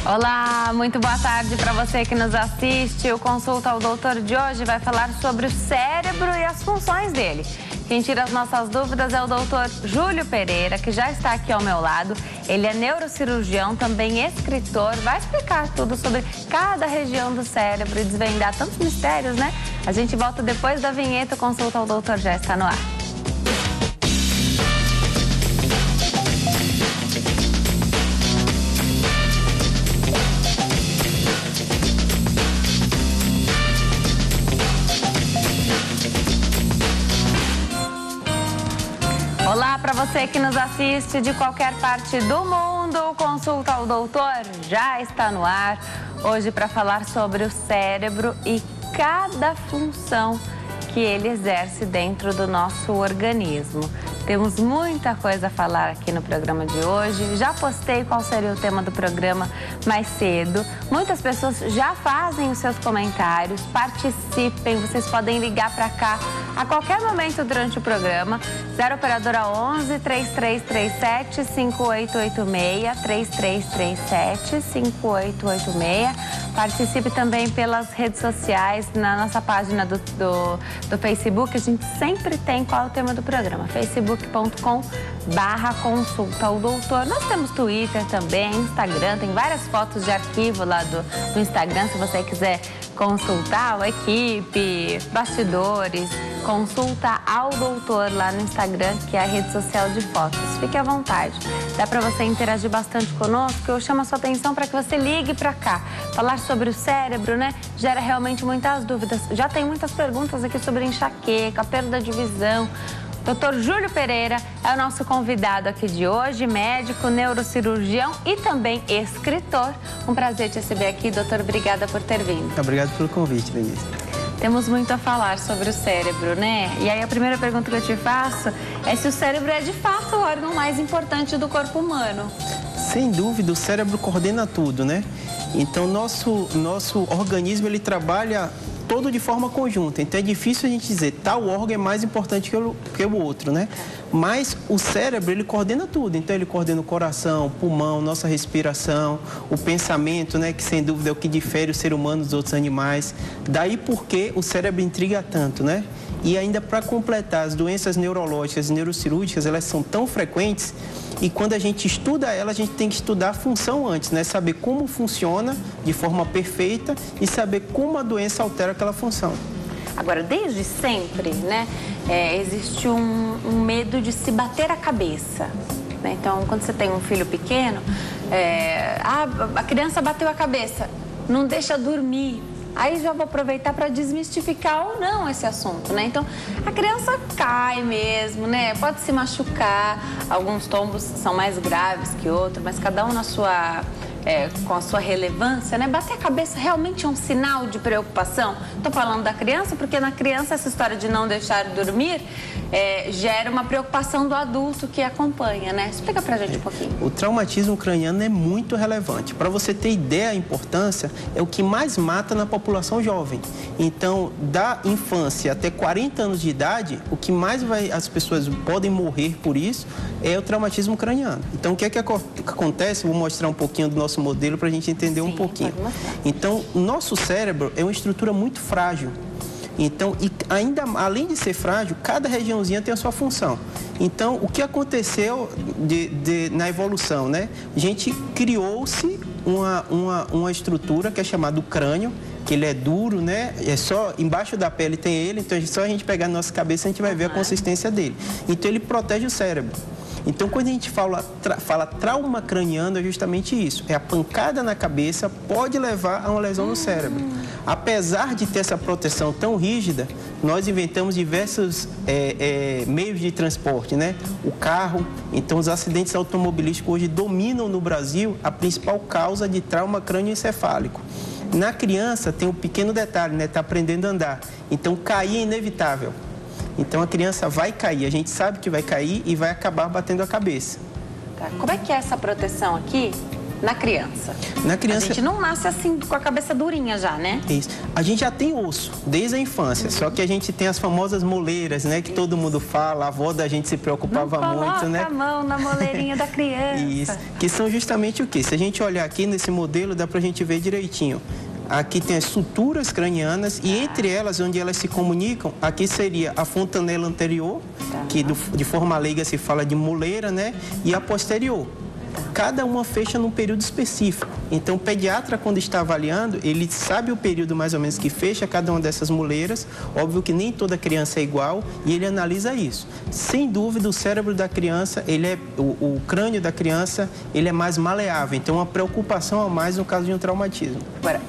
Olá, muito boa tarde para você que nos assiste. O Consulta ao Doutor de hoje vai falar sobre o cérebro e as funções dele. Quem tira as nossas dúvidas é o doutor Júlio Pereira, que já está aqui ao meu lado. Ele é neurocirurgião, também escritor, vai explicar tudo sobre cada região do cérebro e desvendar tantos mistérios, né? A gente volta depois da vinheta. O Consulta ao Doutor já está no ar. Olá para você que nos assiste de qualquer parte do mundo, o Consulta ao Doutor já está no ar. Hoje para falar sobre o cérebro e cada função que ele exerce dentro do nosso organismo. Temos muita coisa a falar aqui no programa de hoje. Já postei qual seria o tema do programa mais cedo. Muitas pessoas já fazem os seus comentários, participem. Vocês podem ligar para cá a qualquer momento durante o programa. 0 operadora 11 3337 5886 3337 5886. Participe também pelas redes sociais, na nossa página do Facebook. A gente sempre tem qual é o tema do programa. facebook.com/consulta ao doutor. Nós temos Twitter também, Instagram, tem várias fotos de arquivo lá do Instagram, se você quiser consultar a equipe, bastidores, consulta ao doutor lá no Instagram, que é a rede social de fotos. Fique à vontade. Dá para você interagir bastante conosco. Eu chamo a sua atenção para que você ligue para cá. Falar sobre o cérebro, né? Gera realmente muitas dúvidas. Já tem muitas perguntas aqui sobre enxaqueca, perda de visão. Dr. Júlio Pereira é o nosso convidado aqui de hoje, médico, neurocirurgião e também escritor. Um prazer te receber aqui, doutor. Obrigada por ter vindo. Obrigado pelo convite, Denise. Temos muito a falar sobre o cérebro, né? E aí a primeira pergunta que eu te faço é se o cérebro é de fato o órgão mais importante do corpo humano. Sem dúvida, o cérebro coordena tudo, né? Então, nosso organismo, ele trabalha todo de forma conjunta. Então, é difícil a gente dizer tal órgão é mais importante que o outro, né? Mas o cérebro, ele coordena tudo. Então, ele coordena o coração, o pulmão, nossa respiração, o pensamento, né? Que, sem dúvida, é o que difere o ser humano dos outros animais. Daí porque o cérebro intriga tanto, né? E ainda para completar, as doenças neurológicas e neurocirúrgicas, elas são tão frequentes e quando a gente estuda ela, a gente tem que estudar a função antes, né? Saber como funciona de forma perfeita e saber como a doença altera aquela função. Agora, desde sempre, né, existe um medo de se bater a cabeça, né? Então, quando você tem um filho pequeno, a criança bateu a cabeça, não deixa dormir. Aí já vou aproveitar para desmistificar ou não esse assunto, né? Então, a criança cai mesmo, né? Pode se machucar, alguns tombos são mais graves que outros, mas cada um com a sua relevância, né? Bater a cabeça realmente é um sinal de preocupação? Estou falando da criança porque na criança essa história de não deixar dormir gera uma preocupação do adulto que acompanha, né? Explica pra gente um pouquinho. O traumatismo craniano é muito relevante. Para você ter ideia da importância, é o que mais mata na população jovem. Então, da infância até 40 anos de idade, o que mais as pessoas podem morrer por isso é o traumatismo craniano. Então, o que é que acontece? Vou mostrar um pouquinho do nosso modelo para a gente entender um pouquinho. Então, o nosso cérebro é uma estrutura muito frágil. Então, e ainda além de ser frágil, cada regiãozinha tem a sua função. Então, o que aconteceu na evolução, né? A gente criou-se uma estrutura que é chamada crânio, que ele é duro, né? É só embaixo da pele tem ele, então só a gente pegar na nossa cabeça a gente vai ver a consistência dele. Então, ele protege o cérebro. Então, quando a gente fala trauma craniano, é justamente isso. É a pancada na cabeça, pode levar a uma lesão no cérebro. Apesar de ter essa proteção tão rígida, nós inventamos diversos meios de transporte, né? O carro, então os acidentes automobilísticos hoje dominam no Brasil a principal causa de trauma crânioencefálico. Na criança tem um pequeno detalhe, né? Está aprendendo a andar. Então, cair é inevitável. Então, a criança vai cair, a gente sabe que vai cair e vai acabar batendo a cabeça. Tá. Como é que é essa proteção aqui na criança? Na criança... A gente não nasce assim com a cabeça durinha já, né? Isso. A gente já tem osso desde a infância, só que a gente tem as famosas moleiras, né? Que todo mundo fala, a avó da gente se preocupava muito, né? Coloca a mão na moleirinha da criança. Isso. Que são justamente o quê? Se a gente olhar aqui nesse modelo, dá pra gente ver direitinho. Aqui tem as suturas cranianas e entre elas, onde elas se comunicam, aqui seria a fontanela anterior, que de forma leiga se fala de moleira, né? E a posterior. Cada uma fecha num período específico. Então, o pediatra, quando está avaliando, ele sabe o período mais ou menos que fecha cada uma dessas moleiras. Óbvio que nem toda criança é igual e ele analisa isso. Sem dúvida, o cérebro da criança, o crânio da criança, ele é mais maleável. Então, uma preocupação a mais no caso de um traumatismo. Agora,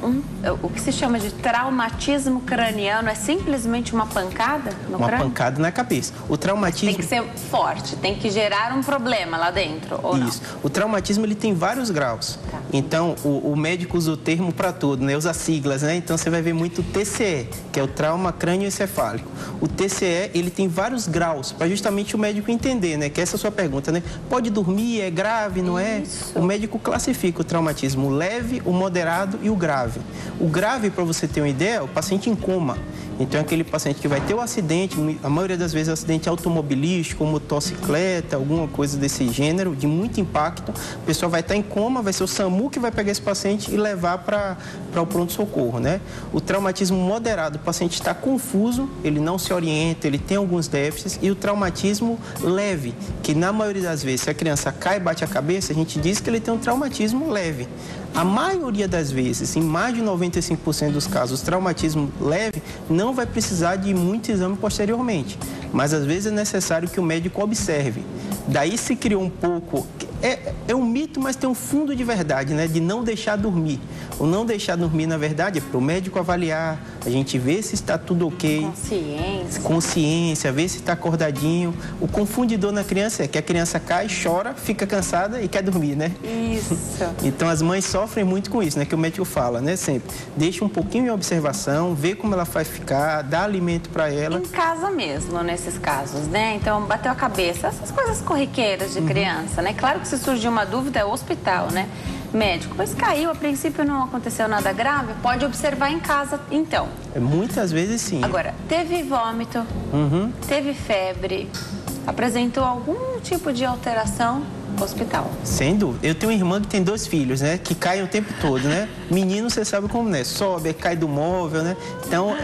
o que se chama de traumatismo craniano é simplesmente uma pancada no crânio? Uma pancada na cabeça. O traumatismo... Tem que ser forte, tem que gerar um problema lá dentro, ou não? Isso. O traumatismo, ele tem vários graus. Tá. Então, o médico usa o termo para tudo, né? Usa siglas, né? Então, você vai ver muito TCE, que é o trauma crânioencefálico. O TCE, ele tem vários graus, para justamente o médico entender, né? Que essa é a sua pergunta, né? Pode dormir, é grave, não é? O médico classifica o traumatismo leve, o moderado e o grave. O grave, para você ter uma ideia, é o paciente em coma. Então, é aquele paciente que vai ter um acidente, a maioria das vezes acidente automobilístico, motocicleta, alguma coisa desse gênero, de muito impacto. A pessoa vai estar em coma, vai ser o SAMU que vai pegar esse paciente e levar para o pronto-socorro, né? O traumatismo moderado, o paciente está confuso, ele não se orienta, ele tem alguns déficits. E o traumatismo leve, que na maioria das vezes, se a criança cai e bate a cabeça, a gente diz que ele tem um traumatismo leve. A maioria das vezes, em mais de 95% dos casos, o traumatismo leve não vai precisar de muito exame posteriormente. Mas, às vezes, é necessário que o médico observe. Daí se criou um pouco... É um mito, mas tem um fundo de verdade, né? De não deixar dormir. O não deixar dormir, na verdade, é para o médico avaliar, a gente ver se está tudo ok. Consciência, ver se está acordadinho. O confundidor na criança é que a criança cai, chora, fica cansada e quer dormir, né? Isso. Então, as mães sofrem muito com isso, né? Que o médico fala, né? Sempre. Deixa um pouquinho em observação, vê como ela vai ficar, dá alimento para ela. Em casa mesmo, nesses casos, né? Então, bateu a cabeça, essas coisas corriqueiras de criança, né? Claro que se surgir uma dúvida, é o hospital, né? Médico, pois caiu, a princípio não aconteceu nada grave, pode observar em casa, então. Muitas vezes sim. Agora, teve vômito, teve febre, apresentou algum tipo de alteração, hospital. Sem dúvida. Eu tenho uma irmã que tem 2 filhos, né? Que caem o tempo todo, né? Menino, você sabe como, né? Sobe, cai do móvel, né? Então,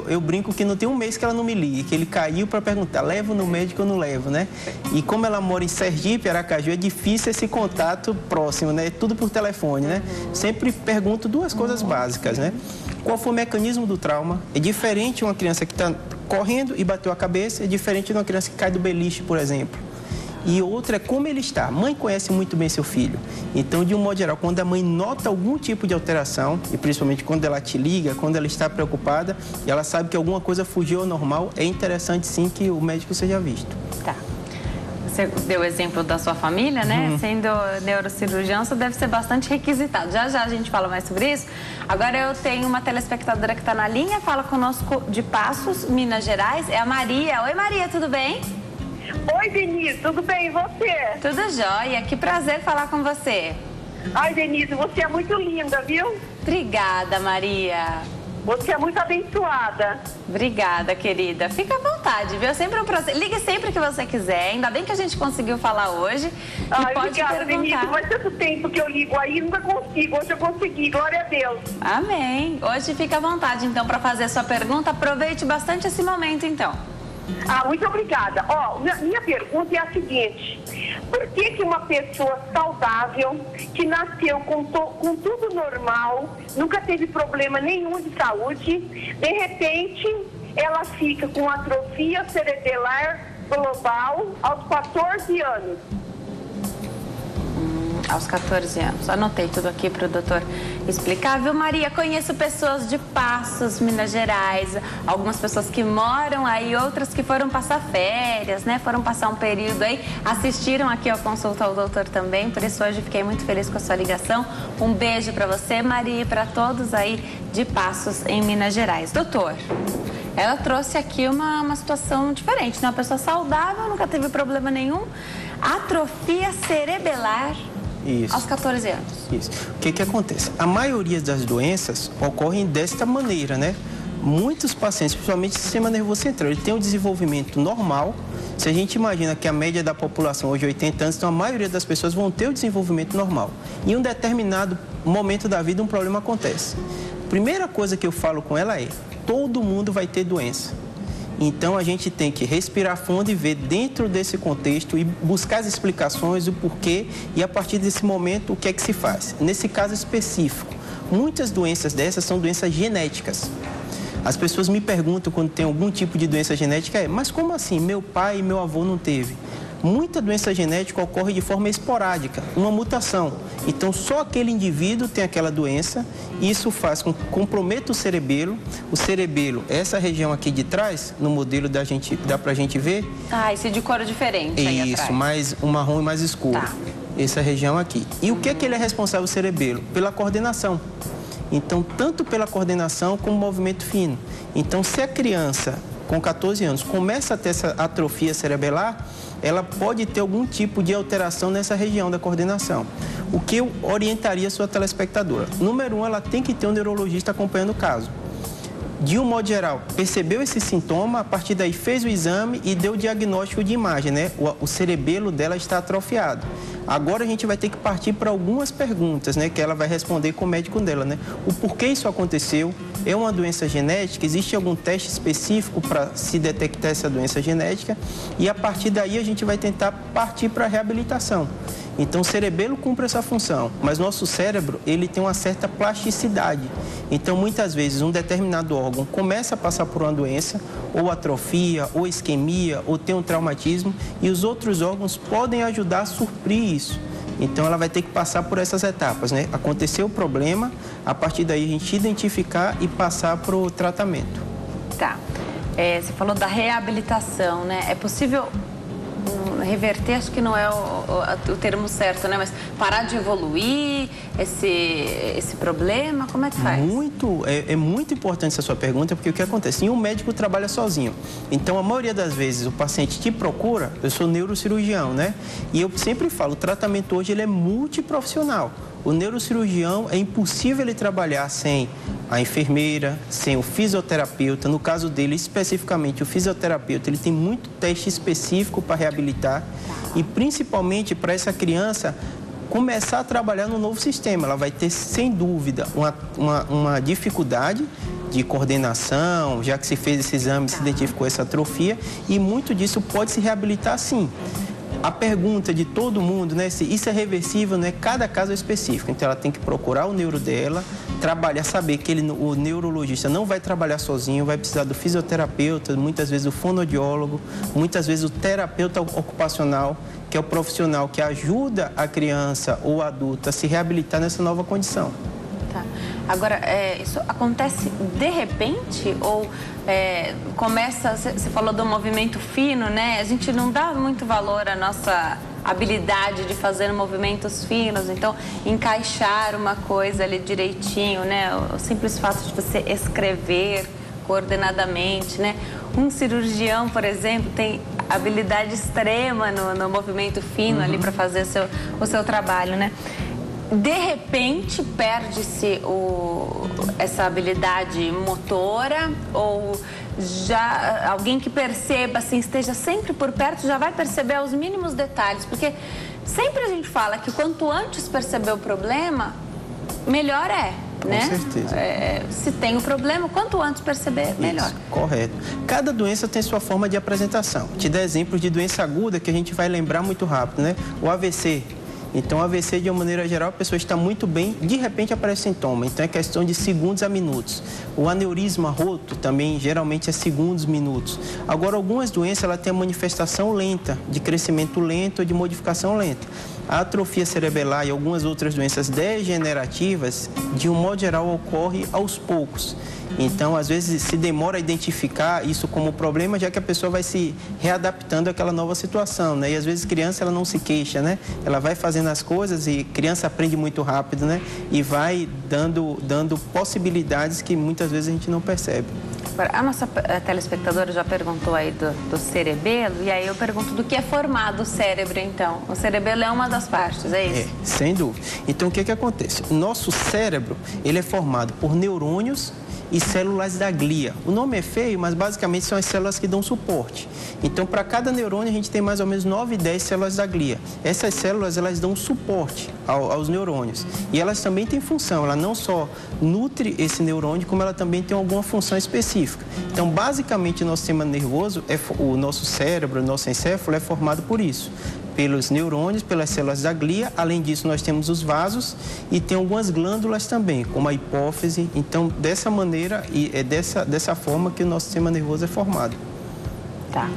eu brinco que não tem um mês que ela não me ligue, que ele caiu para perguntar, levo no médico ou não levo, né? E como ela mora em Sergipe, Aracaju, é difícil esse contato próximo, né? Tudo por telefone, né? Sempre pergunto 2 coisas básicas, né? Qual foi o mecanismo do trauma? É diferente uma criança que está correndo e bateu a cabeça, é diferente de uma criança que cai do beliche, por exemplo. E outra é como ele está. A mãe conhece muito bem seu filho. Então, de um modo geral, quando a mãe nota algum tipo de alteração, e principalmente quando ela te liga, quando ela está preocupada, e ela sabe que alguma coisa fugiu ao normal, é interessante sim que o médico seja visto. Tá. Você deu o exemplo da sua família, né? Sendo neurocirurgião, você deve ser bastante requisitado. Já já a gente fala mais sobre isso. Agora eu tenho uma telespectadora que está na linha, fala conosco de Passos, Minas Gerais. É a Maria. Oi, Maria, tudo bem? Oi, Denise, tudo bem? E você? Tudo jóia. Que prazer falar com você. Ai, Denise, você é muito linda, viu? Obrigada, Maria. Você é muito abençoada. Obrigada, querida. Fica à vontade, viu? Sempre um prazer. Ligue sempre que você quiser. Ainda bem que a gente conseguiu falar hoje. Ai, pode obrigada, perguntar. Denise. Faz tanto tempo que eu ligo aí, nunca consigo. Hoje eu consegui, glória a Deus. Amém. Hoje fica à vontade, então, para fazer a sua pergunta. Aproveite bastante esse momento, então. Ah, muito obrigada. Ó, minha pergunta é a seguinte. Por que uma pessoa saudável, que nasceu com tudo normal, nunca teve problema nenhum de saúde, de repente ela fica com atrofia cerebelar global aos 14 anos? Aos 14 anos. Anotei tudo aqui para o doutor explicar. Viu, Maria? Conheço pessoas de Passos, Minas Gerais, algumas pessoas que moram aí, outras que foram passar férias, né? Foram passar um período aí, assistiram aqui ao Consulta ao Doutor também, por isso hoje fiquei muito feliz com a sua ligação. Um beijo para você, Maria, e para todos aí de Passos, em Minas Gerais. Doutor, ela trouxe aqui uma situação diferente, né? Uma pessoa saudável, nunca teve problema nenhum, atrofia cerebelar. Isso. aos 14 anos. Isso. O que acontece? A maioria das doenças ocorrem desta maneira, né? Muitos pacientes, principalmente o sistema nervoso central, ele tem um desenvolvimento normal. Se a gente imagina que a média da população hoje é 80 anos, então a maioria das pessoas vão ter o desenvolvimento normal. Em um determinado momento da vida, um problema acontece. Primeira coisa que eu falo com ela é: todo mundo vai ter doença. Então, a gente tem que respirar fundo e ver dentro desse contexto e buscar as explicações, o porquê, e a partir desse momento, o que é que se faz. Nesse caso específico, muitas doenças dessas são doenças genéticas. As pessoas me perguntam quando tem algum tipo de doença genética, mas como assim? Meu pai e meu avô não teve? Muita doença genética ocorre de forma esporádica, uma mutação. Então, só aquele indivíduo tem aquela doença, e isso faz com que comprometa o cerebelo. O cerebelo, essa região aqui de trás, no modelo dá pra gente ver. Ah, esse de cor diferente aí atrás. Isso, mais um marrom e mais escuro. Tá. Essa região aqui. E o que é que ele é responsável, o cerebelo? Pela coordenação. Então, tanto pela coordenação como movimento fino. Então, se a criança com 14 anos começa a ter essa atrofia cerebelar, ela pode ter algum tipo de alteração nessa região da coordenação. O que eu orientaria a sua telespectadora? Número 1, ela tem que ter um neurologista acompanhando o caso. De um modo geral, percebeu esse sintoma, a partir daí fez o exame e deu o diagnóstico de imagem, né? O cerebelo dela está atrofiado. Agora a gente vai ter que partir para algumas perguntas, né? Que ela vai responder com o médico dela, né? O porquê isso aconteceu? É uma doença genética? Existe algum teste específico para se detectar essa doença genética? E a partir daí a gente vai tentar partir para a reabilitação. Então, o cerebelo cumpre essa função, mas nosso cérebro, ele tem uma certa plasticidade. Então, muitas vezes, um determinado órgão começa a passar por uma doença, ou atrofia, ou isquemia, ou tem um traumatismo, e os outros órgãos podem ajudar a suprir isso. Então, ela vai ter que passar por essas etapas, né? Aconteceu o problema, a partir daí a gente identificar e passar para o tratamento. Tá. Você falou da reabilitação, né? É possível reverter, acho que não é o termo certo, né? Mas parar de evoluir esse problema, como é que faz? É muito importante essa sua pergunta, porque o que acontece? Um médico trabalha sozinho. Então, a maioria das vezes, o paciente te procura, eu sou neurocirurgião, né? E eu sempre falo, o tratamento hoje ele é multiprofissional. O neurocirurgião, é impossível ele trabalhar sem a enfermeira, sem o fisioterapeuta. No caso dele, especificamente, o fisioterapeuta, ele tem muito teste específico para reabilitar. E, principalmente, para essa criança começar a trabalhar no novo sistema. Ela vai ter, sem dúvida, uma dificuldade de coordenação, já que se fez esse exame, se identificou essa atrofia, e muito disso pode se reabilitar sim. A pergunta de todo mundo, né, se isso é reversível, né, cada caso é específico. Então, ela tem que procurar o neuro dela, trabalhar, saber que o neurologista não vai trabalhar sozinho, vai precisar do fisioterapeuta, muitas vezes o fonoaudiólogo, muitas vezes o terapeuta ocupacional, que é o profissional que ajuda a criança ou adulto a se reabilitar nessa nova condição. Tá. Agora, isso acontece de repente ou começa, você falou do movimento fino, né? A gente não dá muito valor à nossa habilidade de fazer movimentos finos, então encaixar uma coisa ali direitinho, né? O simples fato de você escrever coordenadamente, né? Um cirurgião, por exemplo, tem habilidade extrema no movimento fino ali para fazer o seu trabalho, né? De repente, perde-se essa habilidade motora ou já alguém que perceba, assim, esteja sempre por perto, já vai perceber os mínimos detalhes? Porque sempre a gente fala que quanto antes perceber o problema, melhor é, né? Com certeza. Se tem o problema, quanto antes perceber, melhor. Isso, correto. Cada doença tem sua forma de apresentação. Te dá exemplos de doença aguda que a gente vai lembrar muito rápido, né? O AVC. Então, o AVC, de uma maneira geral, a pessoa está muito bem, de repente aparece sintoma. Então, é questão de segundos a minutos. O aneurisma roto também, geralmente, é segundos, minutos. Agora, algumas doenças, ela tem a manifestação lenta, de crescimento lento ou de modificação lenta. A atrofia cerebelar e algumas outras doenças degenerativas, de um modo geral, ocorre aos poucos. Então, às vezes, se demora a identificar isso como problema, já que a pessoa vai se readaptando àquela nova situação, né? E, às vezes, criança, ela não se queixa, né? Ela vai fazendo as coisas e criança aprende muito rápido, né? E vai dando possibilidades que muitas vezes a gente não percebe. Agora, a nossa telespectadora já perguntou aí do cerebelo, e aí eu pergunto do que é formado o cérebro, então. O cerebelo é uma das partes, é isso? É, sem dúvida. Então, o que acontece? O nosso cérebro, ele é formado por neurônios e células da glia. O nome é feio, mas basicamente são as células que dão suporte. Então, para cada neurônio, a gente tem mais ou menos 9, 10 células da glia. Essas células, elas dão suporte aos neurônios. E elas também têm função. Ela não só nutre esse neurônio, como ela também tem alguma função específica. Então, basicamente, o nosso sistema nervoso, o nosso cérebro, o nosso encéfalo é formado por isso. Pelos neurônios, pelas células da glia. Além disso, nós temos os vasos e tem algumas glândulas também, como a hipófise. Então, dessa maneira e é dessa forma que o nosso sistema nervoso é formado. Tá.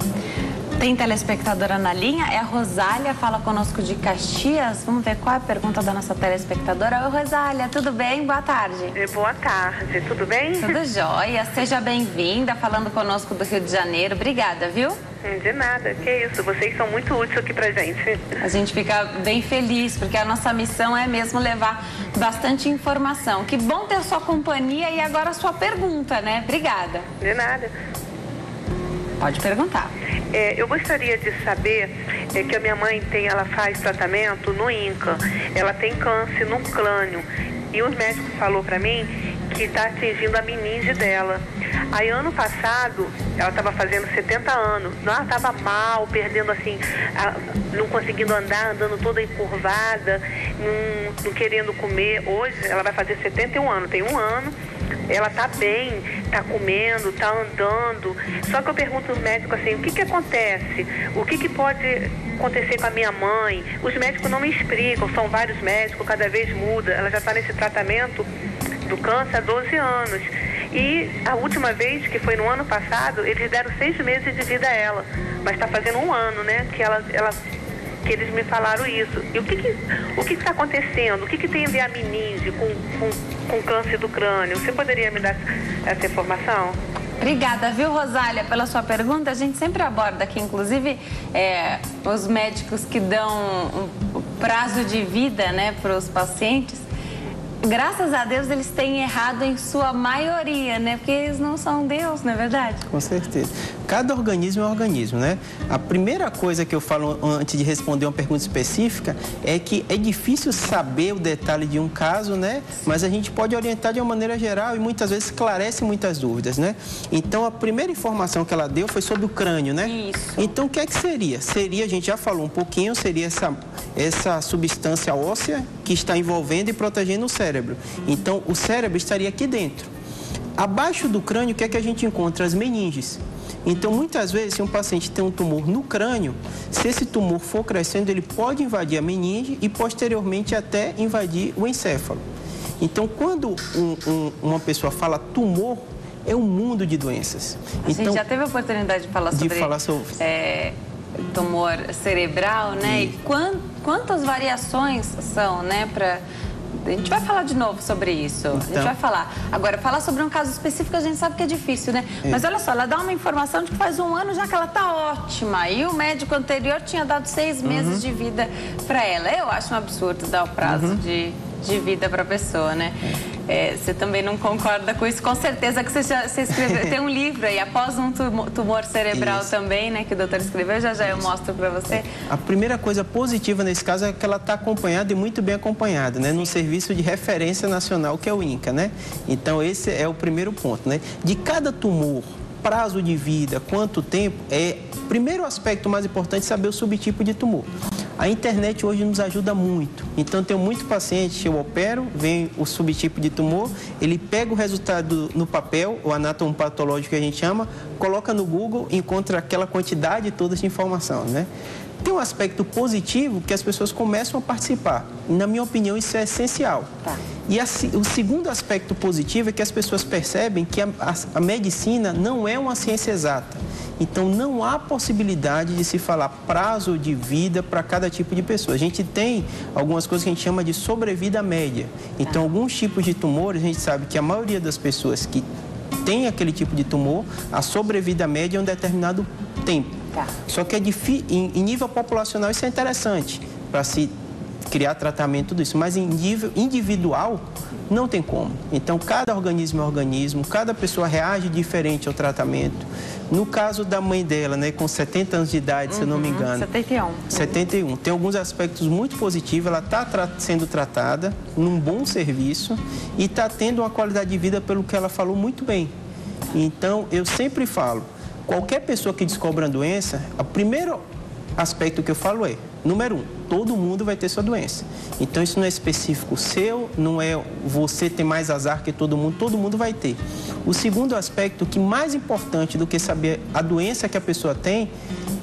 Tem telespectadora na linha, é a Rosália, fala conosco de Caxias. Vamos ver qual é a pergunta da nossa telespectadora. Oi, Rosália, tudo bem? Boa tarde. Boa tarde, tudo bem? Tudo jóia, seja bem-vinda, falando conosco do Rio de Janeiro. Obrigada, viu? De nada, que isso, vocês são muito úteis aqui pra gente. A gente fica bem feliz, porque a nossa missão é mesmo levar bastante informação. Que bom ter sua companhia e agora a sua pergunta, né? Obrigada. De nada. Pode perguntar. Eu gostaria de saber que a minha mãe ela faz tratamento no INCA. Ela tem câncer no crânio. E os médicos falaram pra mim que está atingindo a meninge dela. Aí, ano passado, ela estava fazendo 70 anos. Ela estava mal, perdendo assim, não conseguindo andar, andando toda encurvada, não querendo comer. Hoje, ela vai fazer 71 anos, tem um ano. Ela está bem, está comendo, está andando. Só que eu pergunto aos médicos assim, o que acontece? O que pode acontecer com a minha mãe? Os médicos não me explicam, são vários médicos, cada vez muda. Ela já está nesse tratamento do câncer há 12 anos. E a última vez, que foi no ano passado, eles deram 6 meses de vida a ela. Mas está fazendo um ano, né, que eles me falaram isso. E o que está acontecendo? O que tem a ver a meninge com câncer do crânio? Você poderia me dar essa informação? Obrigada, viu, Rosália, pela sua pergunta. A gente sempre aborda aqui, inclusive, os médicos que dão um prazo de vida, né, para os pacientes. Graças a Deus, eles têm errado em sua maioria, né? Porque eles não são Deus, não é verdade? Com certeza. Cada organismo é um organismo, né? A primeira coisa que eu falo antes de responder uma pergunta específica é que é difícil saber o detalhe de um caso, né? Mas a gente pode orientar de uma maneira geral e muitas vezes esclarece muitas dúvidas, né? Então, a primeira informação que ela deu foi sobre o crânio, né? Isso. Então, o que é que seria? Seria, a gente já falou um pouquinho, seria essa substância óssea que está envolvendo e protegendo o cérebro. Então, o cérebro estaria aqui dentro. Abaixo do crânio, o que é que a gente encontra? As meninges. Então, muitas vezes, se um paciente tem um tumor no crânio, se esse tumor for crescendo, ele pode invadir a meninge e, posteriormente, até invadir o encéfalo. Então, quando uma pessoa fala tumor, é um mundo de doenças. A gente já teve a oportunidade de falar sobre tumor cerebral, né? E quantas variações são, né, a gente vai falar de novo sobre isso. A gente vai falar. Agora, falar sobre um caso específico, a gente sabe que é difícil, né? Mas olha só, ela dá uma informação de que faz um ano já que ela tá ótima. E o médico anterior tinha dado 6 meses de vida para ela. Eu acho um absurdo dar o prazo de vida para a pessoa, né? Você também não concorda com isso? Com certeza que você escreveu. Tem um livro aí, Após um Tumor Cerebral também, né? Que o doutor escreveu, já eu mostro para você. A primeira coisa positiva nesse caso é que ela está acompanhada e muito bem acompanhada, né? Num serviço de referência nacional que é o INCA, né? Então, esse é o primeiro ponto, né? De cada tumor, prazo de vida, quanto tempo, primeiro aspecto mais importante é saber o subtipo de tumor. A internet hoje nos ajuda muito. Então, tenho muito paciente que eu opero, vem o subtipo de tumor, ele pega o resultado no papel, o anátomo patológico que a gente chama, coloca no Google e encontra aquela quantidade toda de informação, né? Tem um aspecto positivo que as pessoas começam a participar. Na minha opinião, isso é essencial. Tá. E o segundo aspecto positivo é que as pessoas percebem que a medicina não é uma ciência exata. Então, não há possibilidade de se falar prazo de vida para cada tipo de pessoa. A gente tem algumas coisas que a gente chama de sobrevida média. Então, alguns tipos de tumores, a gente sabe que a maioria das pessoas que tem aquele tipo de tumor, a sobrevida média é um determinado tempo. Tá. Só que em nível populacional isso é interessante para se criar tratamento, tudo isso. Mas em nível individual, não tem como. Então, cada organismo é organismo, cada pessoa reage diferente ao tratamento. No caso da mãe dela, né, com 70 anos de idade, se eu não me engano. 71. 71. Tem alguns aspectos muito positivos. Ela está sendo tratada num bom serviço e está tendo uma qualidade de vida pelo que ela falou muito bem. Então, eu sempre falo, qualquer pessoa que descobre uma doença, o primeiro aspecto que eu falo é, número 1, todo mundo vai ter sua doença. Então, isso não é específico seu, não é você ter mais azar que todo mundo vai ter. O segundo aspecto, que mais importante do que saber a doença que a pessoa tem,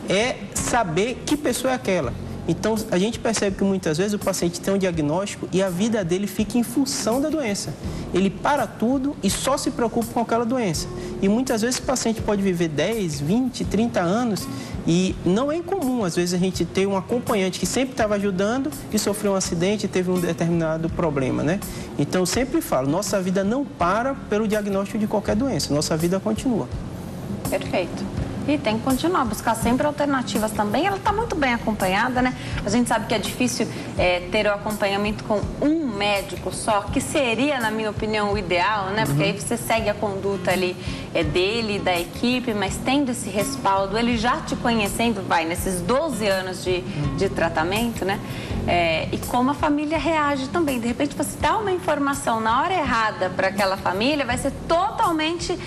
é saber que pessoa é aquela. Então, a gente percebe que muitas vezes o paciente tem um diagnóstico e a vida dele fica em função da doença. Ele para tudo e só se preocupa com aquela doença. E muitas vezes o paciente pode viver 10, 20, 30 anos e não é incomum, às vezes, a gente ter um acompanhante que sempre estava ajudando e sofreu um acidente e teve um determinado problema, né? Então, eu sempre falo, nossa vida não para pelo diagnóstico de qualquer doença, nossa vida continua. Perfeito. E tem que continuar, buscar sempre alternativas também. Ela está muito bem acompanhada, né? A gente sabe que é difícil ter o acompanhamento com um médico só, que seria, na minha opinião, o ideal, né? Porque aí você segue a conduta ali dele, da equipe, mas tendo esse respaldo, ele já te conhecendo, nesses 12 anos de tratamento, né? E como a família reage também. De repente, você dá uma informação na hora errada para aquela família, vai ser totalmente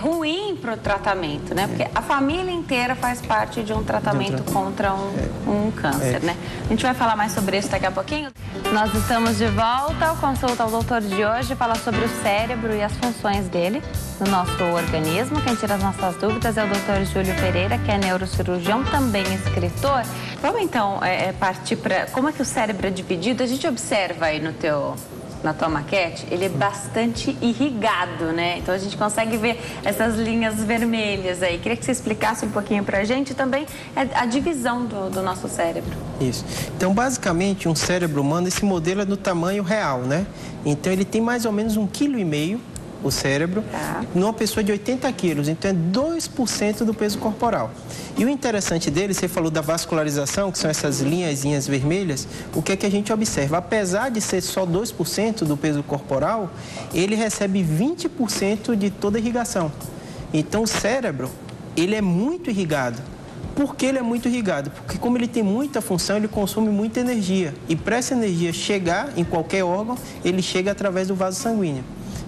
ruim para o tratamento, né? Porque a família inteira faz parte de um tratamento contra um câncer, né? A gente vai falar mais sobre isso daqui a pouquinho. Nós estamos de volta ao Consulta ao Doutor de hoje, falar sobre o cérebro e as funções dele no nosso organismo. Quem tira as nossas dúvidas é o Dr. Júlio Pereira, que é neurocirurgião, também escritor. Vamos então partir para como é que o cérebro é dividido. A gente observa aí na tua maquete, ele é bastante irrigado, né? Então a gente consegue ver essas linhas vermelhas aí. Queria que você explicasse um pouquinho pra gente também a divisão do nosso cérebro. Isso. Então, basicamente, um cérebro humano, esse modelo é do tamanho real, né? Então, ele tem mais ou menos 1,5 kg, o cérebro, numa pessoa de 80 quilos, então é 2% do peso corporal. E o interessante dele, você falou da vascularização, que são essas linhazinhas vermelhas, o que é que a gente observa? Apesar de ser só 2% do peso corporal, ele recebe 20% de toda a irrigação. Então, o cérebro, ele é muito irrigado. Por que ele é muito irrigado? Porque como ele tem muita função, ele consome muita energia. E para essa energia chegar em qualquer órgão, ele chega através do vaso sanguíneo.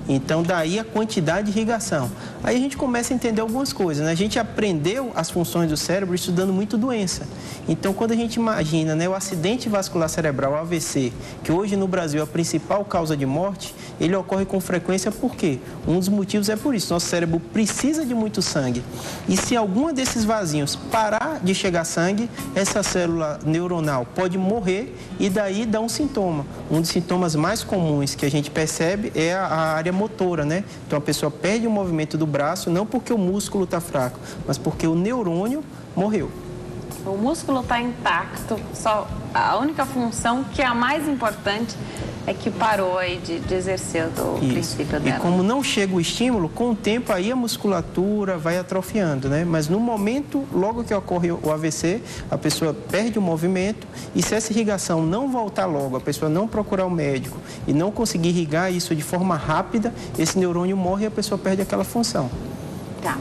Então, daí a quantidade de irrigação. Aí a gente começa a entender algumas coisas, né? A gente aprendeu as funções do cérebro estudando muito doença. Então, quando a gente imagina, né, o acidente vascular cerebral, o AVC, que hoje no Brasil é a principal causa de morte, ele ocorre com frequência por quê? Um dos motivos é por isso. Nosso cérebro precisa de muito sangue. E se alguma desses vasinhos parar de chegar sangue, essa célula neuronal pode morrer e daí dá um sintoma. Um dos sintomas mais comuns que a gente percebe é a área motora, né? Então a pessoa perde o movimento do braço, não porque o músculo está fraco, mas porque o neurônio morreu. O músculo está intacto, só a única função, que é a mais importante, é que parou aí de exercer o princípio dela. E como não chega o estímulo, com o tempo aí a musculatura vai atrofiando, né? Mas no momento, logo que ocorre o AVC, a pessoa perde o movimento e se essa irrigação não voltar logo, a pessoa não procurar o médico e não conseguir irrigar isso de forma rápida, esse neurônio morre e a pessoa perde aquela função. Tá.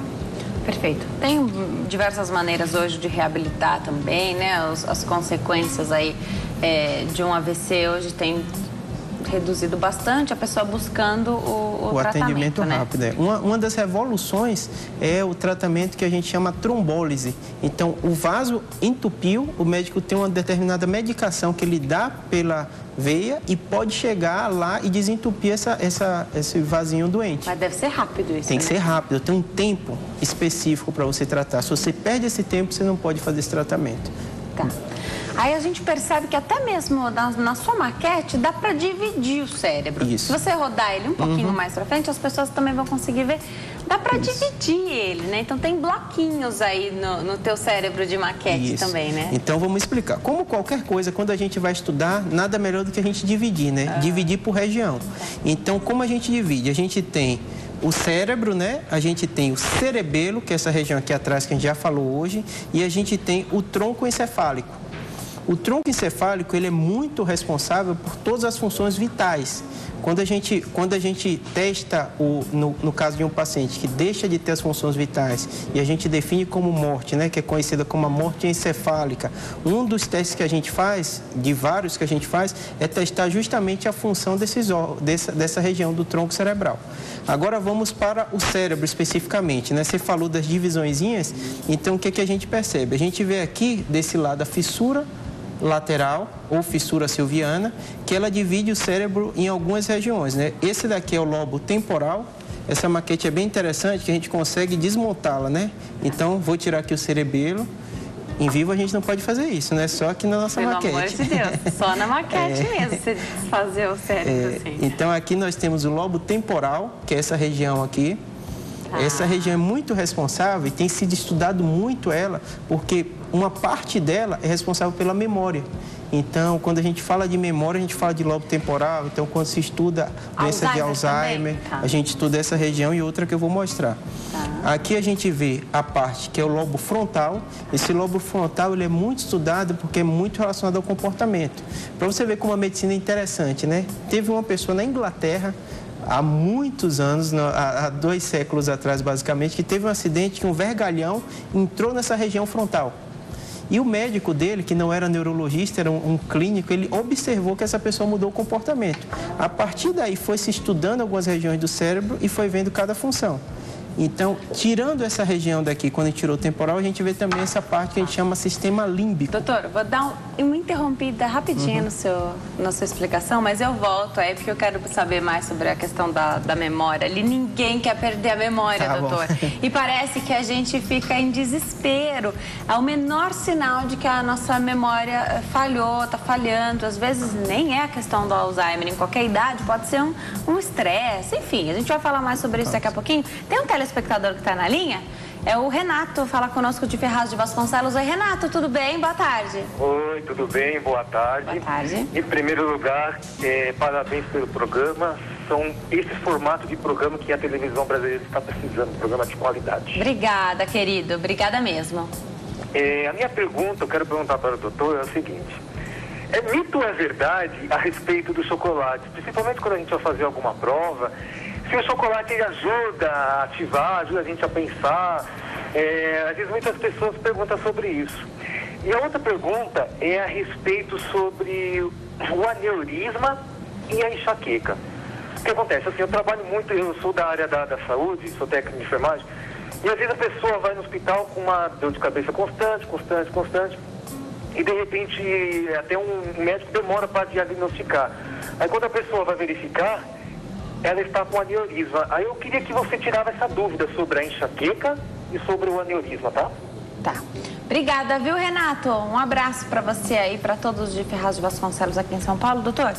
Perfeito. Tem diversas maneiras hoje de reabilitar também, né? As consequências aí de um AVC hoje tem reduzido bastante, a pessoa buscando o atendimento né? rápido. Uma das revoluções é o tratamento que a gente chama trombólise. Então, o vaso entupiu, o médico tem uma determinada medicação que ele dá pela veia e pode chegar lá e desentupir esse vasinho doente. Mas deve ser rápido isso, Tem que ser rápido, tem um tempo específico para você tratar. Se você perde esse tempo, você não pode fazer esse tratamento. Tá. Aí a gente percebe que até mesmo na sua maquete dá para dividir o cérebro. Isso. Se você rodar ele um pouquinho mais para frente, as pessoas também vão conseguir ver. Dá para dividir ele, né? Então tem bloquinhos aí no teu cérebro de maquete também, né? Então vamos explicar. Como qualquer coisa, quando a gente vai estudar, nada melhor do que a gente dividir, né? Dividir por região. Então, como a gente divide? A gente tem o cérebro, né? A gente tem o cerebelo, que é essa região aqui atrás que a gente já falou hoje, e a gente tem o tronco encefálico. O tronco encefálico, ele é muito responsável por todas as funções vitais. Quando a gente testa, no caso de um paciente que deixa de ter as funções vitais e a gente define como morte, né, que é conhecida como a morte encefálica, um dos testes que a gente faz, de vários que a gente faz, é testar justamente a função dessa região do tronco cerebral. Agora vamos para o cérebro especificamente, né? Você falou das divisõezinhas, então o que a gente percebe? A gente vê aqui, desse lado, a fissura lateral ou fissura silviana, que ela divide o cérebro em algumas regiões, né? Esse daqui é o lobo temporal. Essa maquete é bem interessante, que a gente consegue desmontá-la, né? Então, vou tirar aqui o cerebelo. Em vivo a gente não pode fazer isso, né? Só aqui na nossa maquete. Pelo amor de Deus, só na maquete mesmo, você desfazer o cérebro assim. Então, aqui nós temos o lobo temporal, que é essa região aqui. Essa região é muito responsável e tem sido estudado muito ela, porque uma parte dela é responsável pela memória. Então, quando a gente fala de memória, a gente fala de lobo temporal. Então, quando se estuda doença de Alzheimer, a gente estuda essa região e outra que eu vou mostrar. Aqui a gente vê a parte que é o lobo frontal. Esse lobo frontal, ele é muito estudado porque é muito relacionado ao comportamento. Para você ver como a medicina é interessante, né? Teve uma pessoa na Inglaterra, há muitos anos, há 2 séculos atrás, basicamente, que teve um acidente que um vergalhão entrou nessa região frontal. E o médico dele, que não era neurologista, era um clínico, ele observou que essa pessoa mudou o comportamento. A partir daí, foi se estudando algumas regiões do cérebro e foi vendo cada função. Então, tirando essa região daqui, quando a gente tirou o temporal, a gente vê também essa parte que a gente chama sistema límbico. Doutor, vou dar uma interrompida rapidinho na sua explicação, mas eu volto aí porque eu quero saber mais sobre a questão da memória. Ali ninguém quer perder a memória, doutor. E parece que a gente fica em desespero. É o menor sinal de que a nossa memória falhou, está falhando. Às vezes nem é a questão do Alzheimer, em qualquer idade, pode ser um estresse. Enfim, a gente vai falar mais sobre isso daqui a pouquinho. Tem um telespectador que está na linha, é o Renato, fala conosco de Ferraz de Vasconcelos. Oi, Renato, tudo bem? Boa tarde. Oi, tudo bem? Boa tarde. Boa tarde. Em primeiro lugar, parabéns pelo programa. São esse formato de programa que a televisão brasileira está precisando, programa de qualidade. Obrigada, querido. Obrigada mesmo. A minha pergunta, eu quero perguntar para o doutor, é o seguinte. É mito ou é verdade a respeito do chocolate? Principalmente quando a gente vai fazer alguma prova, se o chocolate ele ajuda a ativar, ajuda a gente a pensar. Às vezes muitas pessoas perguntam sobre isso. E a outra pergunta é a respeito sobre o aneurisma e a enxaqueca. O que acontece? Assim, eu trabalho muito, eu sou da área da saúde, sou técnico de enfermagem, e às vezes a pessoa vai no hospital com uma dor de cabeça constante, e de repente até um médico demora para diagnosticar. Aí quando a pessoa vai verificar, ela está com aneurisma. Aí eu queria que você tirasse essa dúvida sobre a enxaqueca e sobre o aneurisma, tá? Tá. Obrigada, viu, Renato? Um abraço para você aí, para todos de Ferraz de Vasconcelos aqui em São Paulo. Doutor,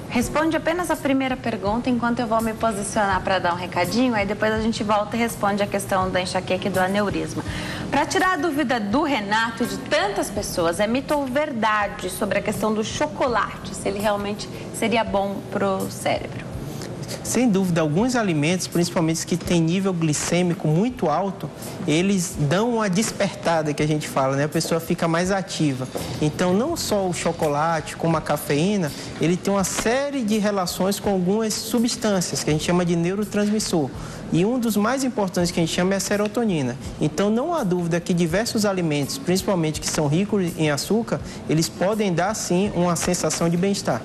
responde apenas a primeira pergunta enquanto eu vou me posicionar para dar um recadinho, aí depois a gente volta e responde a questão da enxaqueca e do aneurisma. Para tirar a dúvida do Renato e de tantas pessoas, é mito ou verdade sobre a questão do chocolate, se ele realmente seria bom para o cérebro? Sem dúvida, alguns alimentos, principalmente os que têm nível glicêmico muito alto, eles dão uma despertada, que a gente fala, né? A pessoa fica mais ativa. Então, não só o chocolate, como a cafeína, ele tem uma série de relações com algumas substâncias, que a gente chama de neurotransmissor. E um dos mais importantes que a gente chama é a serotonina. Então, não há dúvida que diversos alimentos, principalmente que são ricos em açúcar, eles podem dar, sim, uma sensação de bem-estar.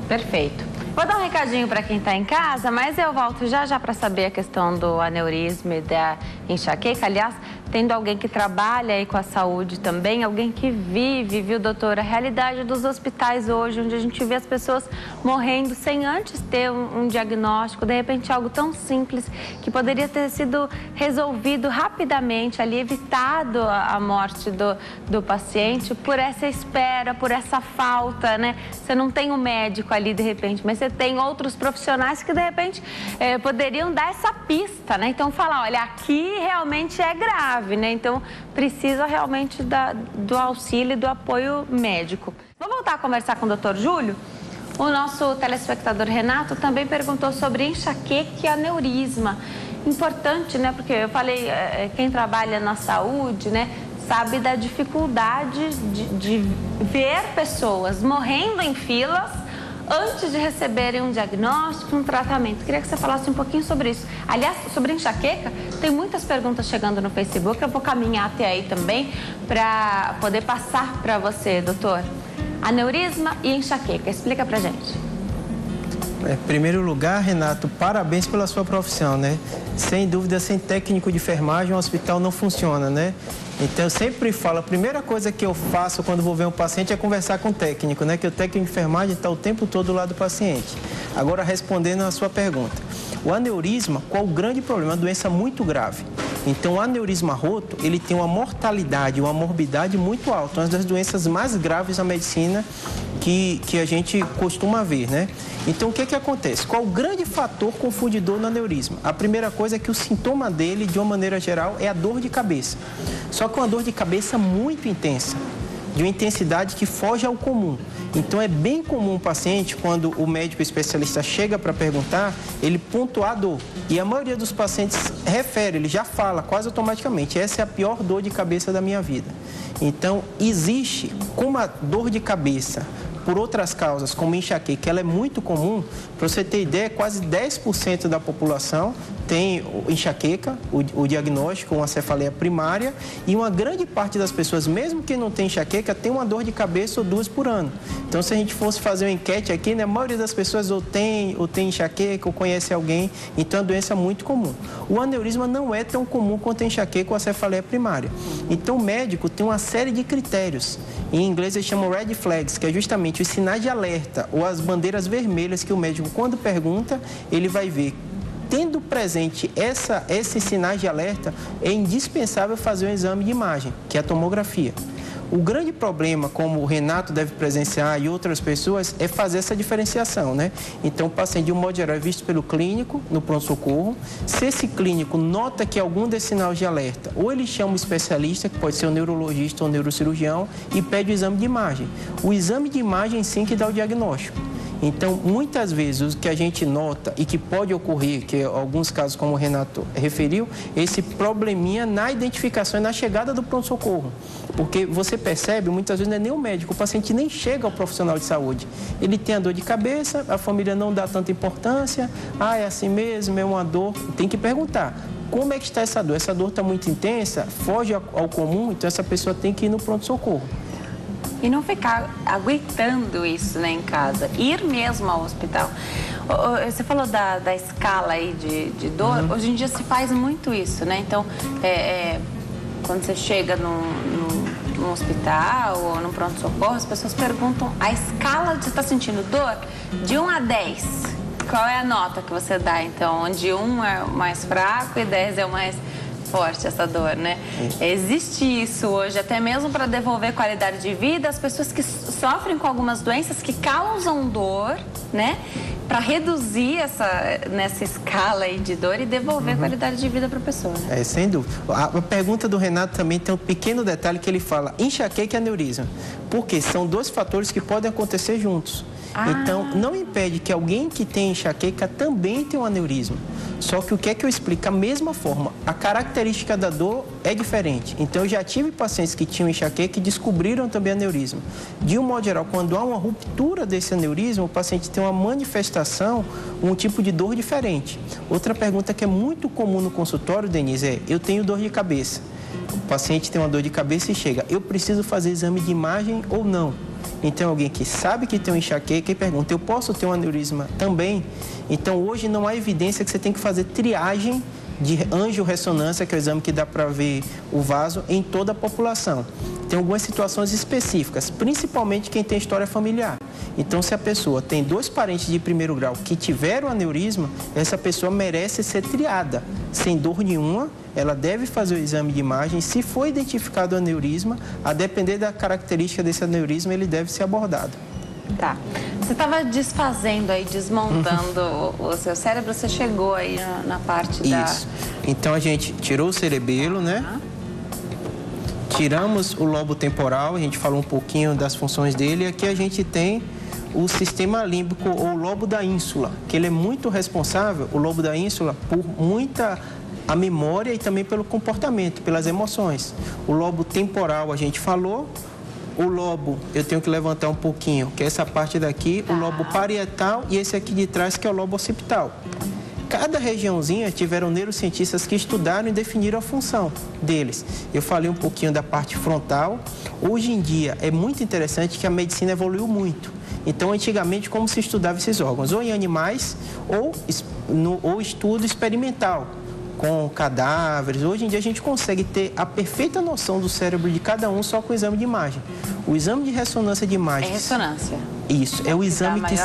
Perfeito. Vou dar um recadinho para quem está em casa, mas eu volto já para saber a questão do aneurisma e da enxaqueca. Aliás, tendo alguém que trabalha aí com a saúde também, alguém que vive, viu, doutora, a realidade dos hospitais hoje, onde a gente vê as pessoas morrendo sem antes ter um diagnóstico, de repente algo tão simples que poderia ter sido resolvido rapidamente, ali evitado a morte do paciente por essa espera, por essa falta, né? Você não tem um médico ali de repente, mas você tem outros profissionais que de repente poderiam dar essa pista, né? Então falar, olha, aqui realmente é grave, né? Então precisa realmente do auxílio e do apoio médico. Vamos voltar a conversar com o doutor Júlio? O nosso telespectador Renato também perguntou sobre enxaqueca e aneurisma. Importante, né? Porque eu falei, quem trabalha na saúde, né? sabe da dificuldade de ver pessoas morrendo em filas antes de receberem um diagnóstico, um tratamento. Queria que você falasse um pouquinho sobre isso. Aliás, sobre enxaqueca, tem muitas perguntas chegando no Facebook, eu vou caminhar até aí também para poder passar para você, doutor. Aneurisma e enxaqueca, explica pra gente. Em primeiro lugar, Renato, parabéns pela sua profissão, né? Sem dúvida, sem técnico de enfermagem, o hospital não funciona, né? Então, eu sempre falo, a primeira coisa que eu faço quando vou ver um paciente é conversar com o técnico, né? Que o técnico de enfermagem está o tempo todo do lado do paciente. Agora, respondendo a sua pergunta. O aneurisma, qual o grande problema? É uma doença muito grave. Então, o aneurisma roto, ele tem uma mortalidade, uma morbidade muito alta. Uma das doenças mais graves na medicina que a gente costuma ver, né? Então, o que acontece? Qual o grande fator confundidor no aneurisma? A primeira coisa é que o sintoma dele, de uma maneira geral, é a dor de cabeça. Só que uma dor de cabeça muito intensa, de uma intensidade que foge ao comum. Então, é bem comum o paciente, quando o médico especialista chega para perguntar, ele pontuar a dor. E a maioria dos pacientes refere, ele já fala quase automaticamente, essa é a pior dor de cabeça da minha vida. Então, existe, como a dor de cabeça, por outras causas, como enxaqueca, ela é muito comum. Para você ter ideia, quase 10% da população tem enxaqueca, o diagnóstico, uma cefaleia primária, e uma grande parte das pessoas, mesmo que não tem enxaqueca, tem uma dor de cabeça ou 2 por ano. Então, se a gente fosse fazer uma enquete aqui, né, a maioria das pessoas ou tem enxaqueca, ou conhece alguém, então é uma doença muito comum. O aneurisma não é tão comum quanto a enxaqueca ou a cefaleia primária. Então, o médico tem uma série de critérios. Em inglês, eles chamam red flags, que é justamente os sinais de alerta ou as bandeiras vermelhas que o médico, quando pergunta, ele vai ver. Tendo presente esses sinais de alerta, é indispensável fazer um exame de imagem, que é a tomografia. O grande problema, como o Renato deve presenciar e outras pessoas, é fazer essa diferenciação, né? Então, o paciente, de um modo geral, é visto pelo clínico, no pronto-socorro. Se esse clínico nota que algum desses sinais de alerta, ou ele chama o especialista, que pode ser o neurologista ou o neurocirurgião, e pede o exame de imagem. O exame de imagem, sim, que dá o diagnóstico. Então, muitas vezes, o que a gente nota e que pode ocorrer, que alguns casos, como o Renato referiu, esse probleminha na identificação e na chegada do pronto-socorro. Porque você percebe, muitas vezes não é nem o médico, o paciente nem chega ao profissional de saúde. Ele tem a dor de cabeça, a família não dá tanta importância, é assim mesmo, é uma dor. Tem que perguntar. Como é que está essa dor? Essa dor está muito intensa, foge ao comum, então essa pessoa tem que ir no pronto-socorro. E não ficar aguentando isso, né, em casa. Ir mesmo ao hospital. Você falou da escala aí de dor. Hoje em dia se faz muito isso, né? Então, quando você chega num hospital ou num pronto-socorro, as pessoas perguntam a escala de você está sentindo dor de 1 a 10. Qual é a nota que você dá, então? Onde 1 é o mais fraco e 10 é o mais forte, essa dor, né? Existe isso hoje, até mesmo para devolver qualidade de vida, as pessoas que sofrem com algumas doenças que causam dor, né? Para reduzir nessa escala aí de dor e devolver qualidade de vida para a pessoa, né? Sem dúvida. A pergunta do Renato também tem um pequeno detalhe que ele fala, enxaqueca e aneurisma. Porque são 2 fatores que podem acontecer juntos. Então, não impede que alguém que tem enxaqueca também tenha um aneurisma. Só que o que é que eu explico? A mesma forma, a característica da dor é diferente. Então, eu já tive pacientes que tinham enxaqueca e descobriram também aneurisma. De um modo geral, quando há uma ruptura desse aneurisma, o paciente tem uma manifestação, um tipo de dor diferente. Outra pergunta que é muito comum no consultório, Denise, é: eu tenho dor de cabeça. O paciente tem uma dor de cabeça e chega, eu preciso fazer exame de imagem ou não? Então, alguém que sabe que tem um enxaqueca e pergunta, eu posso ter um aneurisma também? Então, hoje não há evidência que você tem que fazer triagem de angiorressonância, que é o exame que dá para ver o vaso, em toda a população. Tem algumas situações específicas, principalmente quem tem história familiar. Então, se a pessoa tem 2 parentes de primeiro grau que tiveram aneurisma, essa pessoa merece ser triada. Sem dor nenhuma, ela deve fazer o exame de imagem. Se for identificado o aneurisma, a depender da característica desse aneurisma, ele deve ser abordado. Tá. Você estava desfazendo aí, desmontando o seu cérebro, você chegou aí na parte da... Isso. Então, a gente tirou o cerebelo, né? Tiramos o lobo temporal, a gente falou um pouquinho das funções dele. E aqui a gente tem o sistema límbico ou o lobo da ínsula, que ele é muito responsável, o lobo da ínsula, por muita a memória e também pelo comportamento, pelas emoções. O lobo temporal a gente falou, o lobo, eu tenho que levantar um pouquinho, que é essa parte daqui, o lobo parietal e esse aqui de trás que é o lobo occipital. Cada regiãozinha tiveram neurocientistas que estudaram e definiram a função deles. Eu falei um pouquinho da parte frontal. Hoje em dia é muito interessante que a medicina evoluiu muito. Então, antigamente, como se estudava esses órgãos? Ou em animais ou estudo experimental, com cadáveres. Hoje em dia a gente consegue ter a perfeita noção do cérebro de cada um só com o exame de imagem. O exame de ressonância de imagem... É ressonância. Isso, é o exame que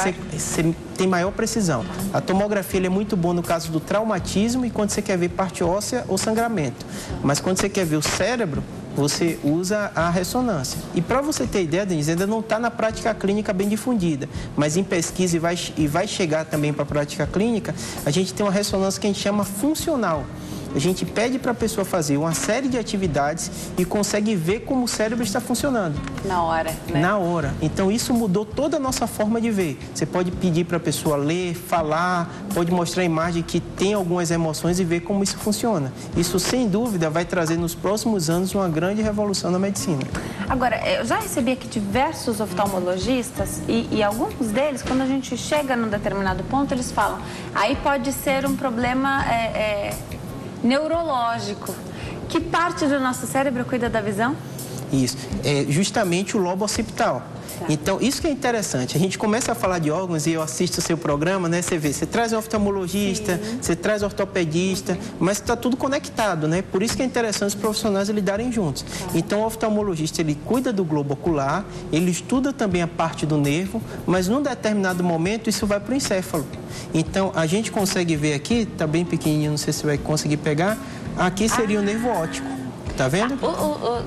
tem maior precisão. A tomografia ele é muito boa no caso do traumatismo e quando você quer ver parte óssea ou sangramento. Mas quando você quer ver o cérebro, você usa a ressonância. E para você ter ideia, Denise, ainda não está na prática clínica bem difundida, mas em pesquisa e vai chegar também para a prática clínica, a gente tem uma ressonância que a gente chama funcional. A gente pede para a pessoa fazer uma série de atividades e consegue ver como o cérebro está funcionando. Na hora, né? Na hora. Então, isso mudou toda a nossa forma de ver. Você pode pedir para a pessoa ler, falar, pode mostrar a imagem que tem algumas emoções e ver como isso funciona. Isso, sem dúvida, vai trazer nos próximos anos uma grande revolução na medicina. Agora, eu já recebi aqui diversos oftalmologistas e alguns deles, quando a gente chega num determinado ponto, eles falam, aí pode ser um problema... neurológico. Que parte do nosso cérebro cuida da visão? Isso, é justamente o lobo occipital. Tá. Então, isso que é interessante. A gente começa a falar de órgãos e eu assisto o seu programa, né? Você vê, você traz o oftalmologista, você traz o ortopedista, mas está tudo conectado, né? Por isso que é interessante os profissionais lidarem juntos. Tá. Então, o oftalmologista, ele cuida do globo ocular, ele estuda também a parte do nervo, mas num determinado momento isso vai para o encéfalo. Então, a gente consegue ver aqui, está bem pequenininho, não sei se vai conseguir pegar, aqui seria o nervo óptico, tá vendo?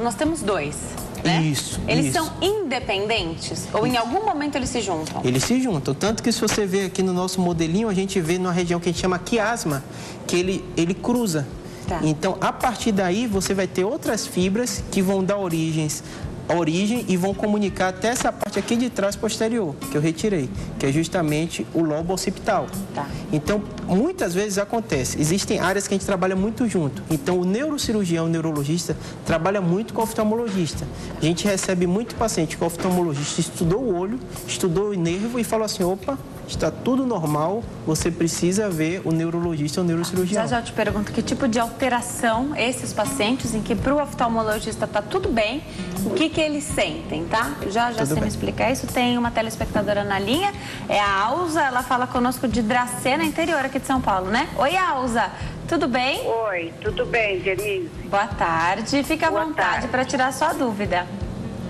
Nós temos dois, né? Isso. Eles são independentes ou em algum momento eles se juntam? Eles se juntam, tanto que se você ver aqui no nosso modelinho, a gente vê numa região que a gente chama quiasma, que ele cruza. Tá. Então, a partir daí, você vai ter outras fibras que vão dar origem e vão comunicar até essa parte aqui de trás posterior, que eu retirei, que é justamente o lobo occipital. Tá. Então, muitas vezes acontece, existem áreas que a gente trabalha muito junto. Então, o neurocirurgião, o neurologista, trabalha muito com o oftalmologista. A gente recebe muito paciente que o oftalmologista estudou o olho, estudou o nervo e falou assim, opa, está tudo normal, você precisa ver o neurologista ou o neurocirurgião. Já eu te pergunto, que tipo de alteração esses pacientes em que para o oftalmologista está tudo bem, o que eles sentem, tá? Já sei me explicar isso. Tem uma telespectadora na linha, é a Alza, ela fala conosco de Dracena, interior aqui de São Paulo, né? Oi, Alza, tudo bem? Oi, tudo bem, Denise? Boa tarde, fica à vontade para tirar sua dúvida.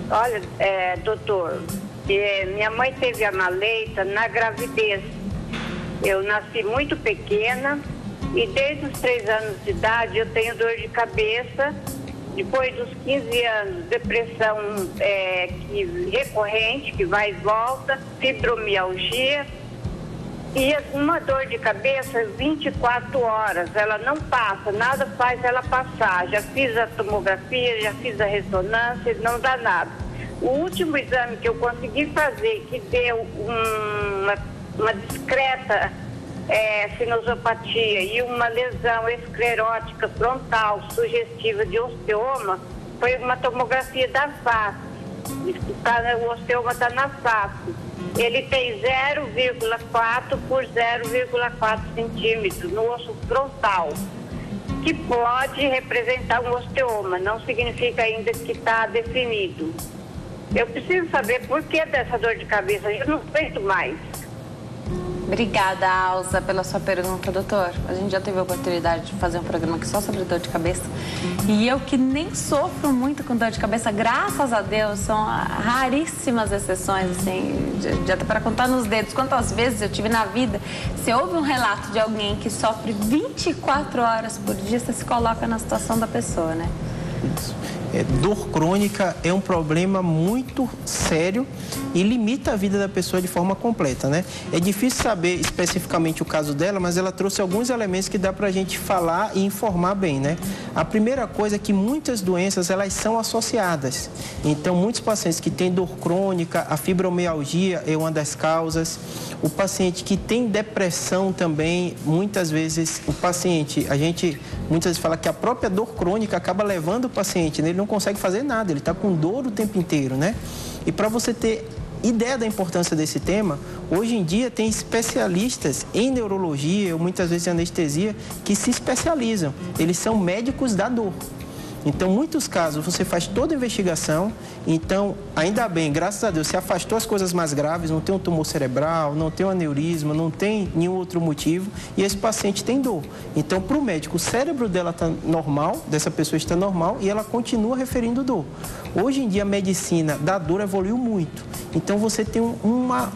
Olha, doutor, minha mãe teve a maleita na gravidez. Eu nasci muito pequena e desde os 3 anos de idade eu tenho dor de cabeça. Depois dos 15 anos, depressão recorrente, que vai e volta, fibromialgia e uma dor de cabeça 24 horas. Ela não passa, nada faz ela passar. Já fiz a tomografia, já fiz a ressonância, não dá nada. O último exame que eu consegui fazer, que deu uma discreta sinusopatia e uma lesão esclerótica frontal sugestiva de osteoma, foi uma tomografia da face. O osteoma está na face. Ele tem 0,4 por 0,4 centímetros no osso frontal, que pode representar um osteoma, não significa ainda que está definido. Eu preciso saber por que dessa dor de cabeça, eu não aguento mais. Obrigada, Alza, pela sua pergunta, doutor. A gente já teve a oportunidade de fazer um programa aqui só sobre dor de cabeça. E eu que nem sofro muito com dor de cabeça, graças a Deus, são raríssimas exceções, assim, já dá para contar nos dedos quantas vezes eu tive na vida. Se houve um relato de alguém que sofre 24 horas por dia, você se coloca na situação da pessoa, né? Isso. Dor crônica é um problema muito sério e limita a vida da pessoa de forma completa, né? É difícil saber especificamente o caso dela, mas ela trouxe alguns elementos que dá para a gente falar e informar bem, né? A primeira coisa é que muitas doenças, elas são associadas. Então, muitos pacientes que têm dor crônica, a fibromialgia é uma das causas. O paciente que tem depressão também, muitas vezes o paciente, a gente muitas vezes fala que a própria dor crônica acaba levando o paciente, né? Ele não consegue fazer nada, ele está com dor o tempo inteiro, né? E para você ter ideia da importância desse tema, hoje em dia tem especialistas em neurologia, ou muitas vezes em anestesia, que se especializam. Eles são médicos da dor. Então, em muitos casos, você faz toda a investigação, então, ainda bem, graças a Deus, se afastou as coisas mais graves, não tem um tumor cerebral, não tem um aneurisma, não tem nenhum outro motivo, e esse paciente tem dor. Então, para o médico, o cérebro dela está normal, dessa pessoa está normal, e ela continua referindo dor. Hoje em dia, a medicina da dor evoluiu muito. Então, você tem uma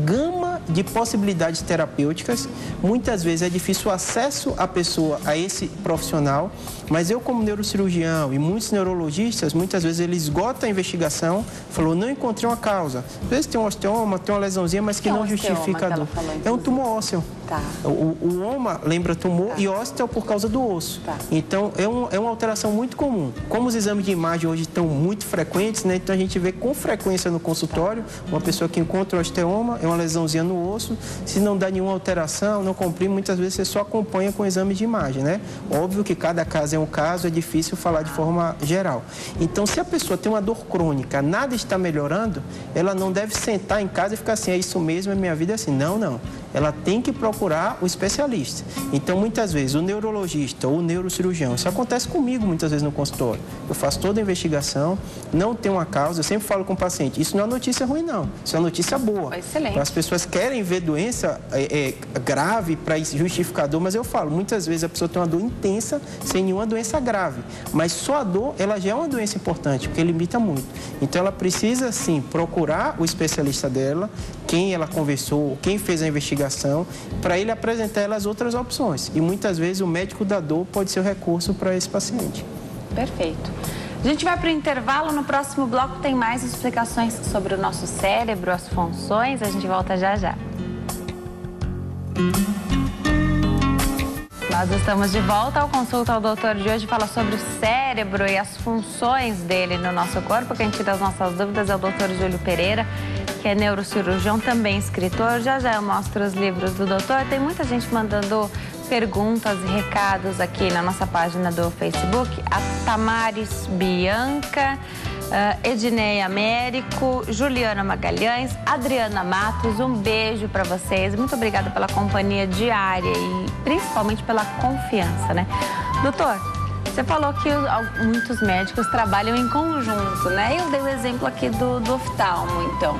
gama de possibilidades terapêuticas. Muitas vezes é difícil o acesso à pessoa, a esse profissional, mas eu, como neurocirurgião e muitos neurologistas, muitas vezes eles esgotam a investigação, falou, não encontrei uma causa. Às vezes tem um osteoma, tem uma lesãozinha, mas que não justifica a dor. É um tumor ósseo. Tá. O oma lembra tumor e ósseo por causa do osso. Tá. Então, é uma alteração muito comum. Como os exames de imagem hoje estão muito frequentes, né? Então a gente vê com frequência no consultório uma pessoa que encontra o osteoma, é uma lesãozinha no osso, se não dá nenhuma alteração, não comprime, muitas vezes você só acompanha com exames de imagem, né? Óbvio que cada caso é um caso, é difícil falar de forma geral. Então, se a pessoa tem uma dor crônica, nada está melhorando, ela não deve sentar em casa e ficar assim, é isso mesmo, a minha vida é assim. Não, não. Ela tem que procurar o especialista. Então, muitas vezes, o neurologista ou o neurocirurgião, isso acontece comigo muitas vezes no consultório. Eu faço toda a investigação, não tem uma causa, eu sempre falo com o paciente, isso não é notícia ruim, não. Isso é uma notícia boa. Excelente. As pessoas querem ver doença grave para justificar dor, mas eu falo, muitas vezes a pessoa tem uma dor intensa sem nenhuma doença grave. Mas só a dor, ela já é uma doença importante, porque limita muito. Então, ela precisa, sim, procurar o especialista dela, quem ela conversou, quem fez a investigação, para ele apresentar ela as outras opções. E muitas vezes o médico da dor pode ser o recurso para esse paciente. Perfeito. A gente vai para o intervalo, no próximo bloco tem mais explicações sobre o nosso cérebro, as funções, a gente volta já já. Nós estamos de volta ao Consulta ao Doutor de hoje, fala sobre o cérebro e as funções dele no nosso corpo. Quem tira as nossas dúvidas é o doutor Júlio Pereira, que é neurocirurgião, também escritor. Já já eu mostro os livros do doutor. Tem muita gente mandando perguntas e recados aqui na nossa página do Facebook. A Tamares Bianca, Ednei Américo, Juliana Magalhães, Adriana Matos, um beijo para vocês. Muito obrigada pela companhia diária e principalmente pela confiança, né? Doutor, você falou que muitos médicos trabalham em conjunto, né? Eu dei o exemplo aqui do oftalmo, então.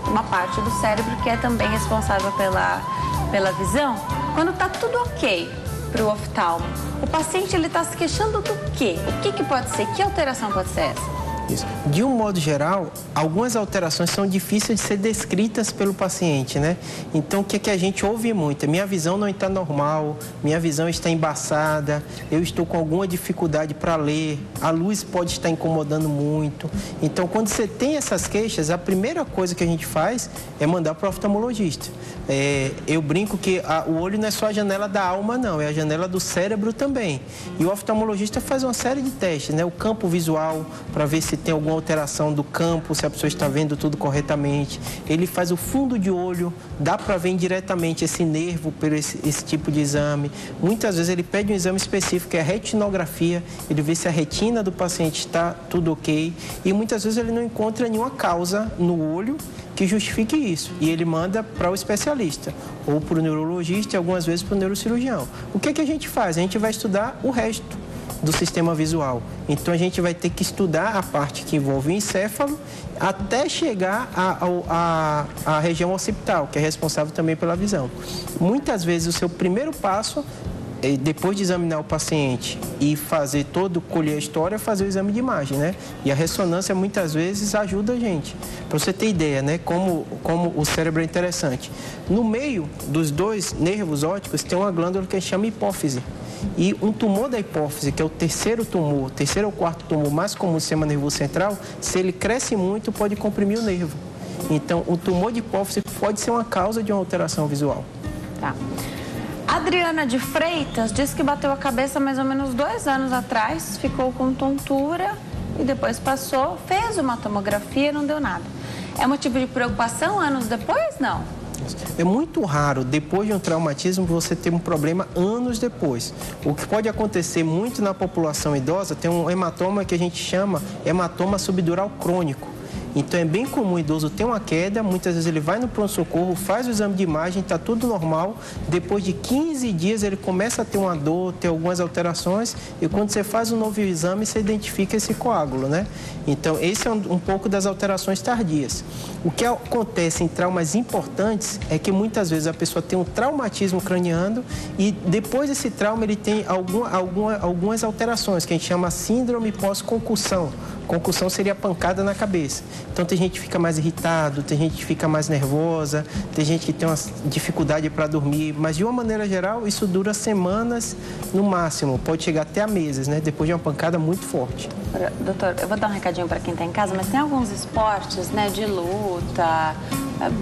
Uma parte do cérebro que é também responsável pela visão. Quando está tudo ok para o oftalmo, o paciente ele está se queixando do quê? O que pode ser? Que alteração pode ser essa? Isso. De um modo geral, algumas alterações são difíceis de ser descritas pelo paciente, né? Então, o que a gente ouve muito? Minha visão não está normal, minha visão está embaçada, eu estou com alguma dificuldade para ler, a luz pode estar incomodando muito. Então, quando você tem essas queixas, a primeira coisa que a gente faz é mandar para o oftalmologista. Eu brinco que o olho não é só a janela da alma, não, é a janela do cérebro também. E o oftalmologista faz uma série de testes, né? O campo visual, para ver se tem alguma alteração do campo, se a pessoa está vendo tudo corretamente. Ele faz o fundo de olho, dá para ver diretamente esse nervo por esse tipo de exame. Muitas vezes ele pede um exame específico, que é a retinografia, ele vê se a retina do paciente está tudo ok. E muitas vezes ele não encontra nenhuma causa no olho que justifique isso. E ele manda para o especialista, ou para o neurologista e algumas vezes para o neurocirurgião. O que a gente faz? A gente vai estudar o resto do sistema visual. Então, a gente vai ter que estudar a parte que envolve o encéfalo até chegar à região occipital, que é responsável também pela visão. Muitas vezes, o seu primeiro passo depois de examinar o paciente e colher a história, fazer o exame de imagem, né? E a ressonância muitas vezes ajuda a gente. Para você ter ideia, né? Como o cérebro é interessante. No meio dos dois nervos ópticos tem uma glândula que chama hipófise. E um tumor da hipófise, que é o terceiro ou quarto tumor mais comum do sistema nervoso central, se ele cresce muito, pode comprimir o nervo. Então, o tumor de hipófise pode ser uma causa de uma alteração visual. Tá. Adriana de Freitas disse que bateu a cabeça mais ou menos 2 anos atrás, ficou com tontura e depois passou, fez uma tomografia e não deu nada. É motivo de preocupação anos depois? Não? É muito raro, depois de um traumatismo, você ter um problema anos depois. O que pode acontecer muito na população idosa, tem um hematoma que a gente chama hematoma subdural crônico. Então é bem comum o idoso ter uma queda, muitas vezes ele vai no pronto-socorro, faz o exame de imagem, está tudo normal. Depois de 15 dias ele começa a ter uma dor, ter algumas alterações e quando você faz um novo exame, você identifica esse coágulo, né? Então esse é um pouco das alterações tardias. O que acontece em traumas importantes é que muitas vezes a pessoa tem um traumatismo craniano e depois desse trauma ele tem algumas alterações, que a gente chama síndrome pós-concussão. Concussão seria pancada na cabeça. Então tem gente que fica mais irritado, tem gente que fica mais nervosa, tem gente que tem uma dificuldade para dormir, mas de uma maneira geral isso dura semanas no máximo, pode chegar até a meses, né? Depois de uma pancada muito forte. Doutor, eu vou dar um recadinho para quem está em casa, mas tem alguns esportes, né, de luta,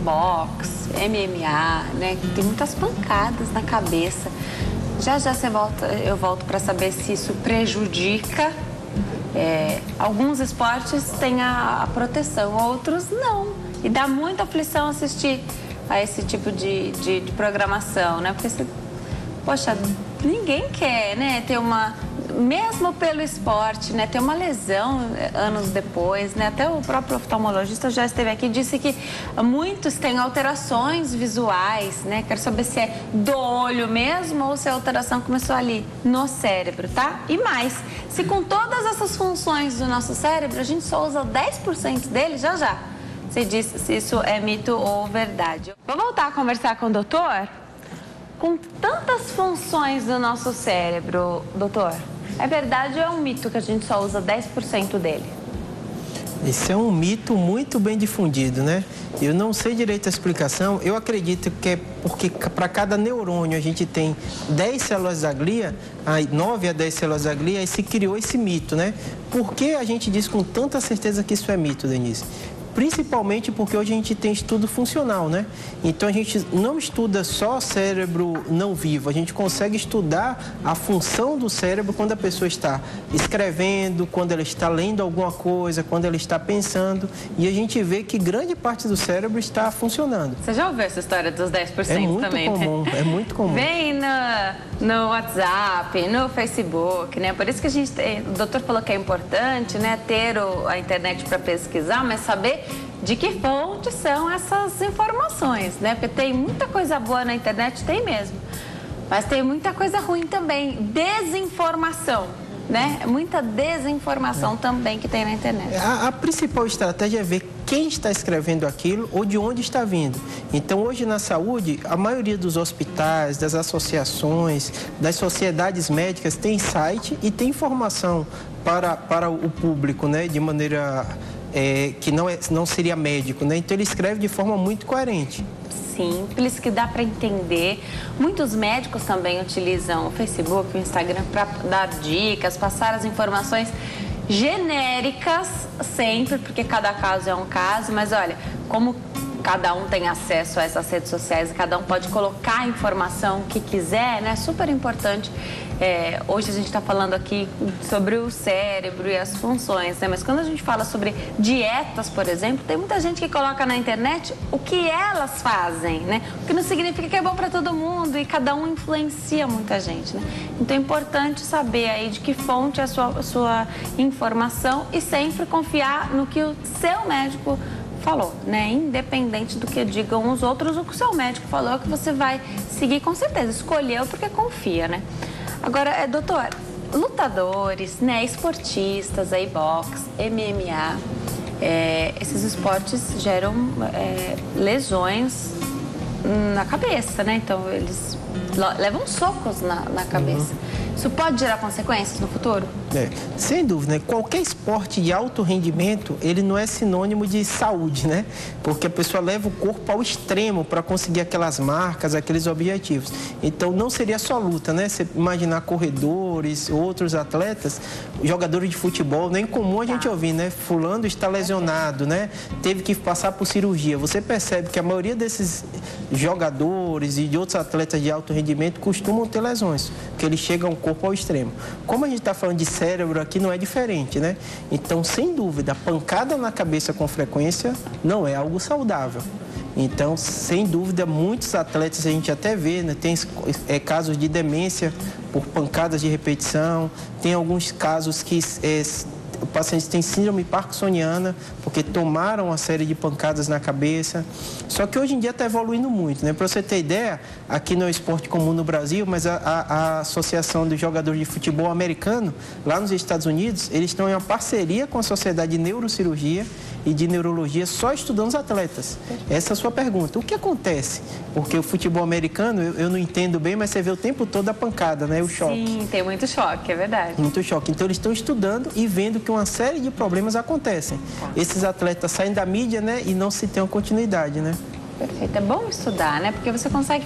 boxe, MMA, né, que tem muitas pancadas na cabeça. Já eu volto para saber se isso prejudica. Alguns esportes têm a proteção, outros não. E dá muita aflição assistir a esse tipo de programação, né? Porque poxa, ninguém quer, né, ter mesmo pelo esporte, né, ter uma lesão anos depois, né? Até o próprio oftalmologista já esteve aqui e disse que muitos têm alterações visuais, né? Quero saber se é do olho mesmo ou se a alteração começou ali no cérebro, tá? E mais, se com todas essas funções do nosso cérebro a gente só usa 10% dele, já. Você disse se isso é mito ou verdade. Vou voltar a conversar com o doutor? Com tantas funções do nosso cérebro, doutor, é verdade ou é um mito que a gente só usa 10% dele? Esse é um mito muito bem difundido, né? Eu não sei direito a explicação, eu acredito que é porque para cada neurônio a gente tem 10 células da glia, 9 a 10 células da glia, e se criou esse mito, né? Por que a gente diz com tanta certeza que isso é mito, Denise? Principalmente porque hoje a gente tem estudo funcional, né? Então a gente não estuda só cérebro não vivo, a gente consegue estudar a função do cérebro quando a pessoa está escrevendo, quando ela está lendo alguma coisa, quando ela está pensando, e a gente vê que grande parte do cérebro está funcionando. Você já ouviu essa história dos 10% também, comum, né? É muito comum. Vem no WhatsApp, no Facebook, né? Por isso que o doutor falou que é importante, né, ter a internet para pesquisar, mas saber de que fonte são essas informações, né? Porque tem muita coisa boa na internet, tem mesmo. Mas tem muita coisa ruim também. Desinformação, né? Muita desinformação também que tem na internet. A principal estratégia é ver quem está escrevendo aquilo ou de onde está vindo. Então, hoje na saúde, a maioria dos hospitais, das associações, das sociedades médicas tem site e tem informação para o público, né? De maneira que não seria médico, né? Então ele escreve de forma muito coerente. Simples, que dá para entender. Muitos médicos também utilizam o Facebook, o Instagram para dar dicas, passar as informações genéricas sempre, porque cada caso é um caso, mas olha, como cada um tem acesso a essas redes sociais, cada um pode colocar a informação que quiser, né? Super importante. Hoje a gente está falando aqui sobre o cérebro e as funções, né? Mas quando a gente fala sobre dietas, por exemplo, tem muita gente que coloca na internet o que elas fazem, né? O que não significa que é bom para todo mundo e cada um influencia muita gente, né? Então é importante saber aí de que fonte é a sua informação e sempre confiar no que o seu médico falou, né? Independente do que digam os outros, o que o seu médico falou é que você vai seguir com certeza. Escolheu porque confia, né? Agora, doutor, lutadores, né, esportistas, aí boxe, MMA, esses esportes geram lesões na cabeça, né? Então, eles levam socos na cabeça. Isso pode gerar consequências no futuro? Sem dúvida, né? Qualquer esporte de alto rendimento, ele não é sinônimo de saúde, né? Porque a pessoa leva o corpo ao extremo para conseguir aquelas marcas, aqueles objetivos. Então, não seria só luta, né? Você imaginar corredores, outros atletas, jogadores de futebol, nem comum a gente ouvir, né? Fulano está lesionado, né? Teve que passar por cirurgia. Você percebe que a maioria desses jogadores e de outros atletas de alto rendimento costumam ter lesões, porque eles chegam o corpo ao extremo. Como a gente está falando de cérebro aqui, não é diferente, né? Então, sem dúvida, a pancada na cabeça com frequência não é algo saudável. Então, sem dúvida, muitos atletas a gente até vê, né? Tem casos de demência por pancadas de repetição, tem alguns casos que o paciente tem síndrome parkinsoniana, porque tomaram uma série de pancadas na cabeça. Só que hoje em dia está evoluindo muito, né? Para você ter ideia, aqui não é esporte comum no Brasil, mas a Associação dos Jogadores de Futebol Americano, lá nos Estados Unidos, eles estão em uma parceria com a Sociedade de Neurocirurgia e de Neurologia, só estudando os atletas. Essa é a sua pergunta. O que acontece? Porque o futebol americano, eu não entendo bem, mas você vê o tempo todo a pancada, né? O choque. Sim, tem muito choque, é verdade. Muito choque. Então, eles estão estudando e vendo que uma série de problemas acontecem. Esses atletas saem da mídia, né? E não se tem uma continuidade, né? Perfeito. É bom estudar, né? Porque você consegue,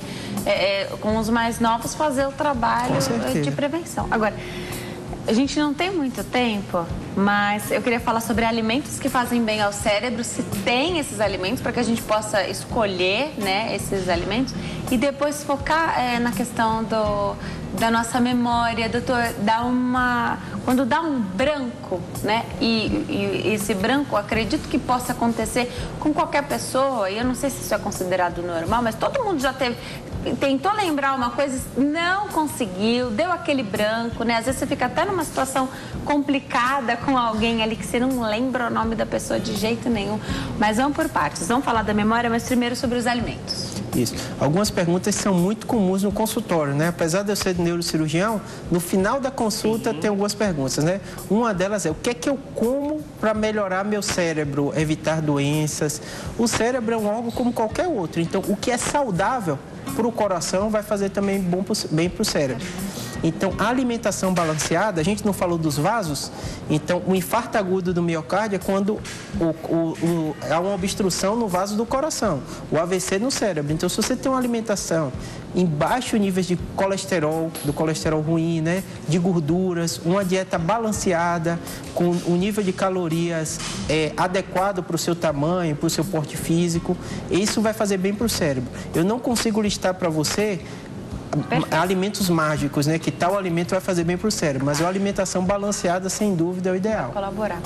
com os mais novos, fazer o trabalho de prevenção. Agora, a gente não tem muito tempo, mas eu queria falar sobre alimentos que fazem bem ao cérebro, se tem esses alimentos, para que a gente possa escolher, né, esses alimentos, e depois focar na questão da nossa memória. Doutor, quando dá um branco, né, e esse branco, acredito que possa acontecer com qualquer pessoa, e eu não sei se isso é considerado normal, mas todo mundo já tentou lembrar uma coisa, não conseguiu, deu aquele branco, né? Às vezes você fica até numa situação complicada com alguém ali que você não lembra o nome da pessoa de jeito nenhum. Mas vamos por partes, vamos falar da memória, mas primeiro sobre os alimentos. Isso. Algumas perguntas são muito comuns no consultório, né? Apesar de eu ser neurocirurgião, no final da consulta tem algumas perguntas, né? Uma delas é: o que é que eu como para melhorar meu cérebro, evitar doenças? O cérebro é um órgão como qualquer outro, então o que é saudável para o coração vai fazer também bem para o cérebro. Então, a alimentação balanceada, a gente não falou dos vasos, então o infarto agudo do miocárdio é quando há uma obstrução no vaso do coração, o AVC no cérebro. Então, se você tem uma alimentação em baixo nível de colesterol, do colesterol ruim, né, de gorduras, uma dieta balanceada, com um nível de calorias adequado para o seu tamanho, para o seu porte físico, isso vai fazer bem para o cérebro. Eu não consigo listar para você alimentos mágicos, né? Que tal alimento vai fazer bem para o cérebro, mas a alimentação balanceada, sem dúvida, é o ideal. Vai colaborar.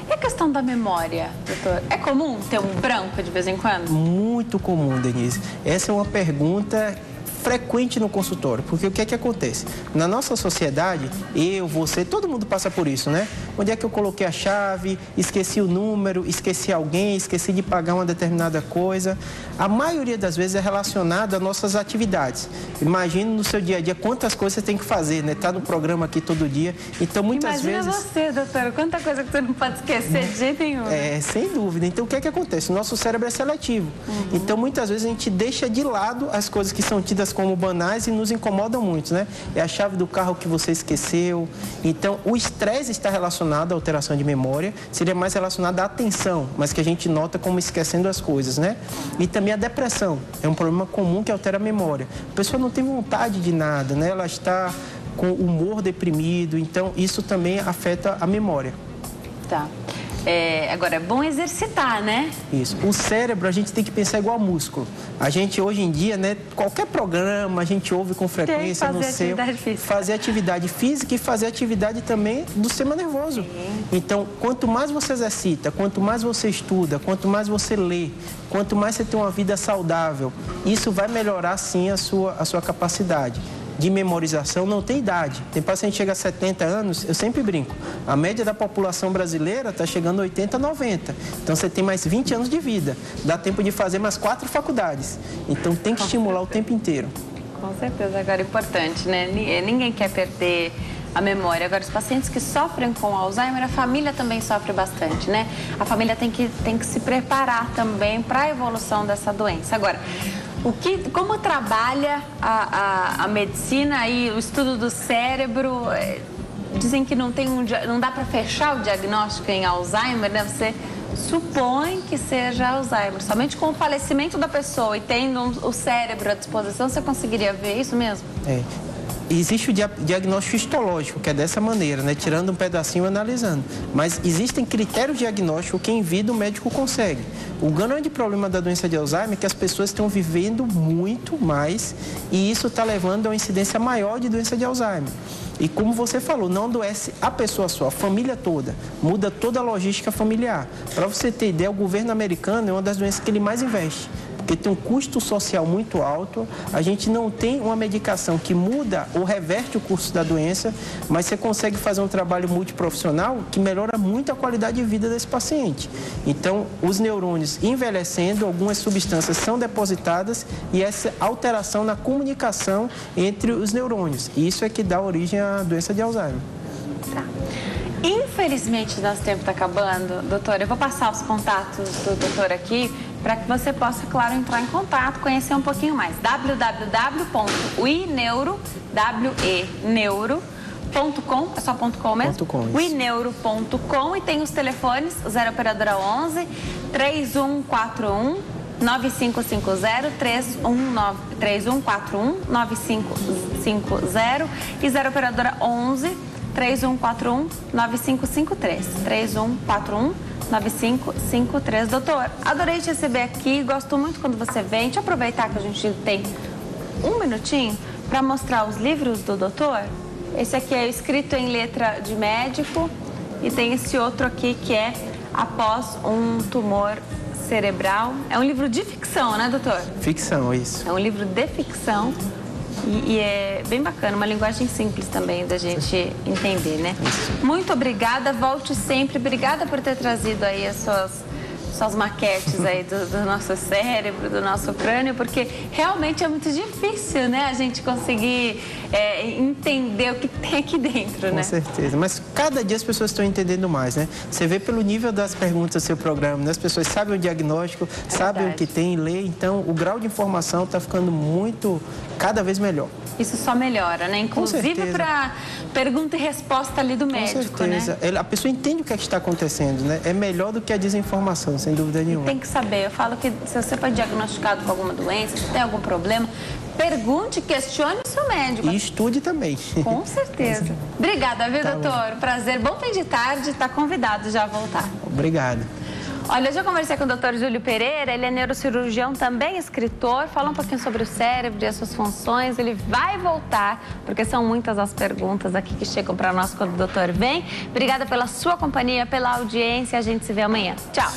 E a questão da memória, doutor? É comum ter um branco de vez em quando? Muito comum, Denise. Essa é uma pergunta frequente no consultório, porque o que é que acontece? Na nossa sociedade, eu, você, todo mundo passa por isso, né? Onde é que eu coloquei a chave, esqueci o número, esqueci alguém, esqueci de pagar uma determinada coisa. A maioria das vezes é relacionada às nossas atividades. Imagina no seu dia a dia quantas coisas você tem que fazer, né? Tá no programa aqui todo dia, então muitas vezes... Imagina você, doutora, quanta coisa que você não pode esquecer de jeito nenhum. Sem dúvida. Então, o que é que acontece? O nosso cérebro é seletivo. Então, muitas vezes a gente deixa de lado as coisas que são tidas como banais e nos incomodam muito, né? É a chave do carro que você esqueceu. Então, o estresse está relacionado à alteração de memória, seria mais relacionado à atenção, mas que a gente nota como esquecendo as coisas, né? E também a depressão, é um problema comum que altera a memória. A pessoa não tem vontade de nada, né? Ela está com o humor deprimido, então isso também afeta a memória. Tá. Agora, é bom exercitar, né? Isso. O cérebro, a gente tem que pensar igual músculo. A gente, hoje em dia, né, qualquer programa, a gente ouve com frequência no seu... Fazer atividade física e fazer atividade também do sistema nervoso. Sim. Então, quanto mais você exercita, quanto mais você estuda, quanto mais você lê, quanto mais você tem uma vida saudável, isso vai melhorar, sim, a sua capacidade de memorização. Não tem idade. Tem paciente que chega a 70 anos, eu sempre brinco, a média da população brasileira está chegando a 80, 90. Então, você tem mais 20 anos de vida. Dá tempo de fazer mais 4 faculdades. Então, tem que estimular o tempo inteiro. Com certeza. Agora, é importante, né? Ninguém quer perder a memória. Agora, os pacientes que sofrem com Alzheimer, a família também sofre bastante, né? A família tem que se preparar também para a evolução dessa doença. Agora, Como trabalha a medicina e o estudo do cérebro? Dizem que não dá para fechar o diagnóstico em Alzheimer, né? Você supõe que seja Alzheimer. Somente com o falecimento da pessoa e tendo o cérebro à disposição, você conseguiria ver isso mesmo? Existe o diagnóstico histológico, que é dessa maneira, né? Tirando um pedacinho e analisando. Mas existem critérios diagnósticos que em vida o médico consegue. O grande problema da doença de Alzheimer é que as pessoas estão vivendo muito mais e isso está levando a uma incidência maior de doença de Alzheimer. E como você falou, não adoece a pessoa só, a família toda. Muda toda a logística familiar. Para você ter ideia, o governo americano é uma das doenças que ele mais investe. Porque tem um custo social muito alto, a gente não tem uma medicação que muda ou reverte o curso da doença, mas você consegue fazer um trabalho multiprofissional que melhora muito a qualidade de vida desse paciente. Então, os neurônios envelhecendo, algumas substâncias são depositadas e essa alteração na comunicação entre os neurônios. E isso é que dá origem à doença de Alzheimer. Tá. Infelizmente, nosso tempo está acabando, doutor. Eu vou passar os contatos do doutor aqui para que você possa, claro, entrar em contato, conhecer um pouquinho mais. www.uineuro.com, é só .com mesmo? uineuro.com, e tem os telefones, 0 operadora 11 3141 9550 3141 9550 e 0 operadora 11 3141 9553 3141 9553. Doutor, adorei te receber aqui, gosto muito quando você vem. Deixa eu aproveitar que a gente tem um minutinho para mostrar os livros do doutor. Esse aqui é escrito em letra de médico e tem esse outro aqui que é Após um Tumor Cerebral. É um livro de ficção, né, doutor? Ficção, isso. É um livro de ficção. E é bem bacana, uma linguagem simples também da gente entender, né? Muito obrigada, volte sempre. Obrigada por ter trazido aí as suas maquetes aí do nosso cérebro, do nosso crânio, porque realmente é muito difícil, né? A gente conseguir entender o que tem aqui dentro, né? Com certeza, mas cada dia as pessoas estão entendendo mais, né? Você vê pelo nível das perguntas do seu programa, né? As pessoas sabem o diagnóstico, sabem o que tem, lê, então o grau de informação está ficando cada vez melhor. Isso só melhora, né? Inclusive para pergunta e resposta ali do médico, né? Com certeza. A pessoa entende o que está acontecendo, né? É melhor do que a desinformação, sem dúvida nenhuma. Tem que saber. Eu falo que se você foi diagnosticado com alguma doença, se tem algum problema, pergunte, questione o seu médico. E estude também. Com certeza. Obrigada, viu, doutor? Prazer. Bom fim de tarde. Está convidado já a voltar. Obrigado. Olha, hoje eu conversei com o Dr. Júlio Pereira, ele é neurocirurgião, também escritor, fala um pouquinho sobre o cérebro e as suas funções. Ele vai voltar, porque são muitas as perguntas aqui que chegam para nós quando o doutor vem. Obrigada pela sua companhia, pela audiência, a gente se vê amanhã. Tchau!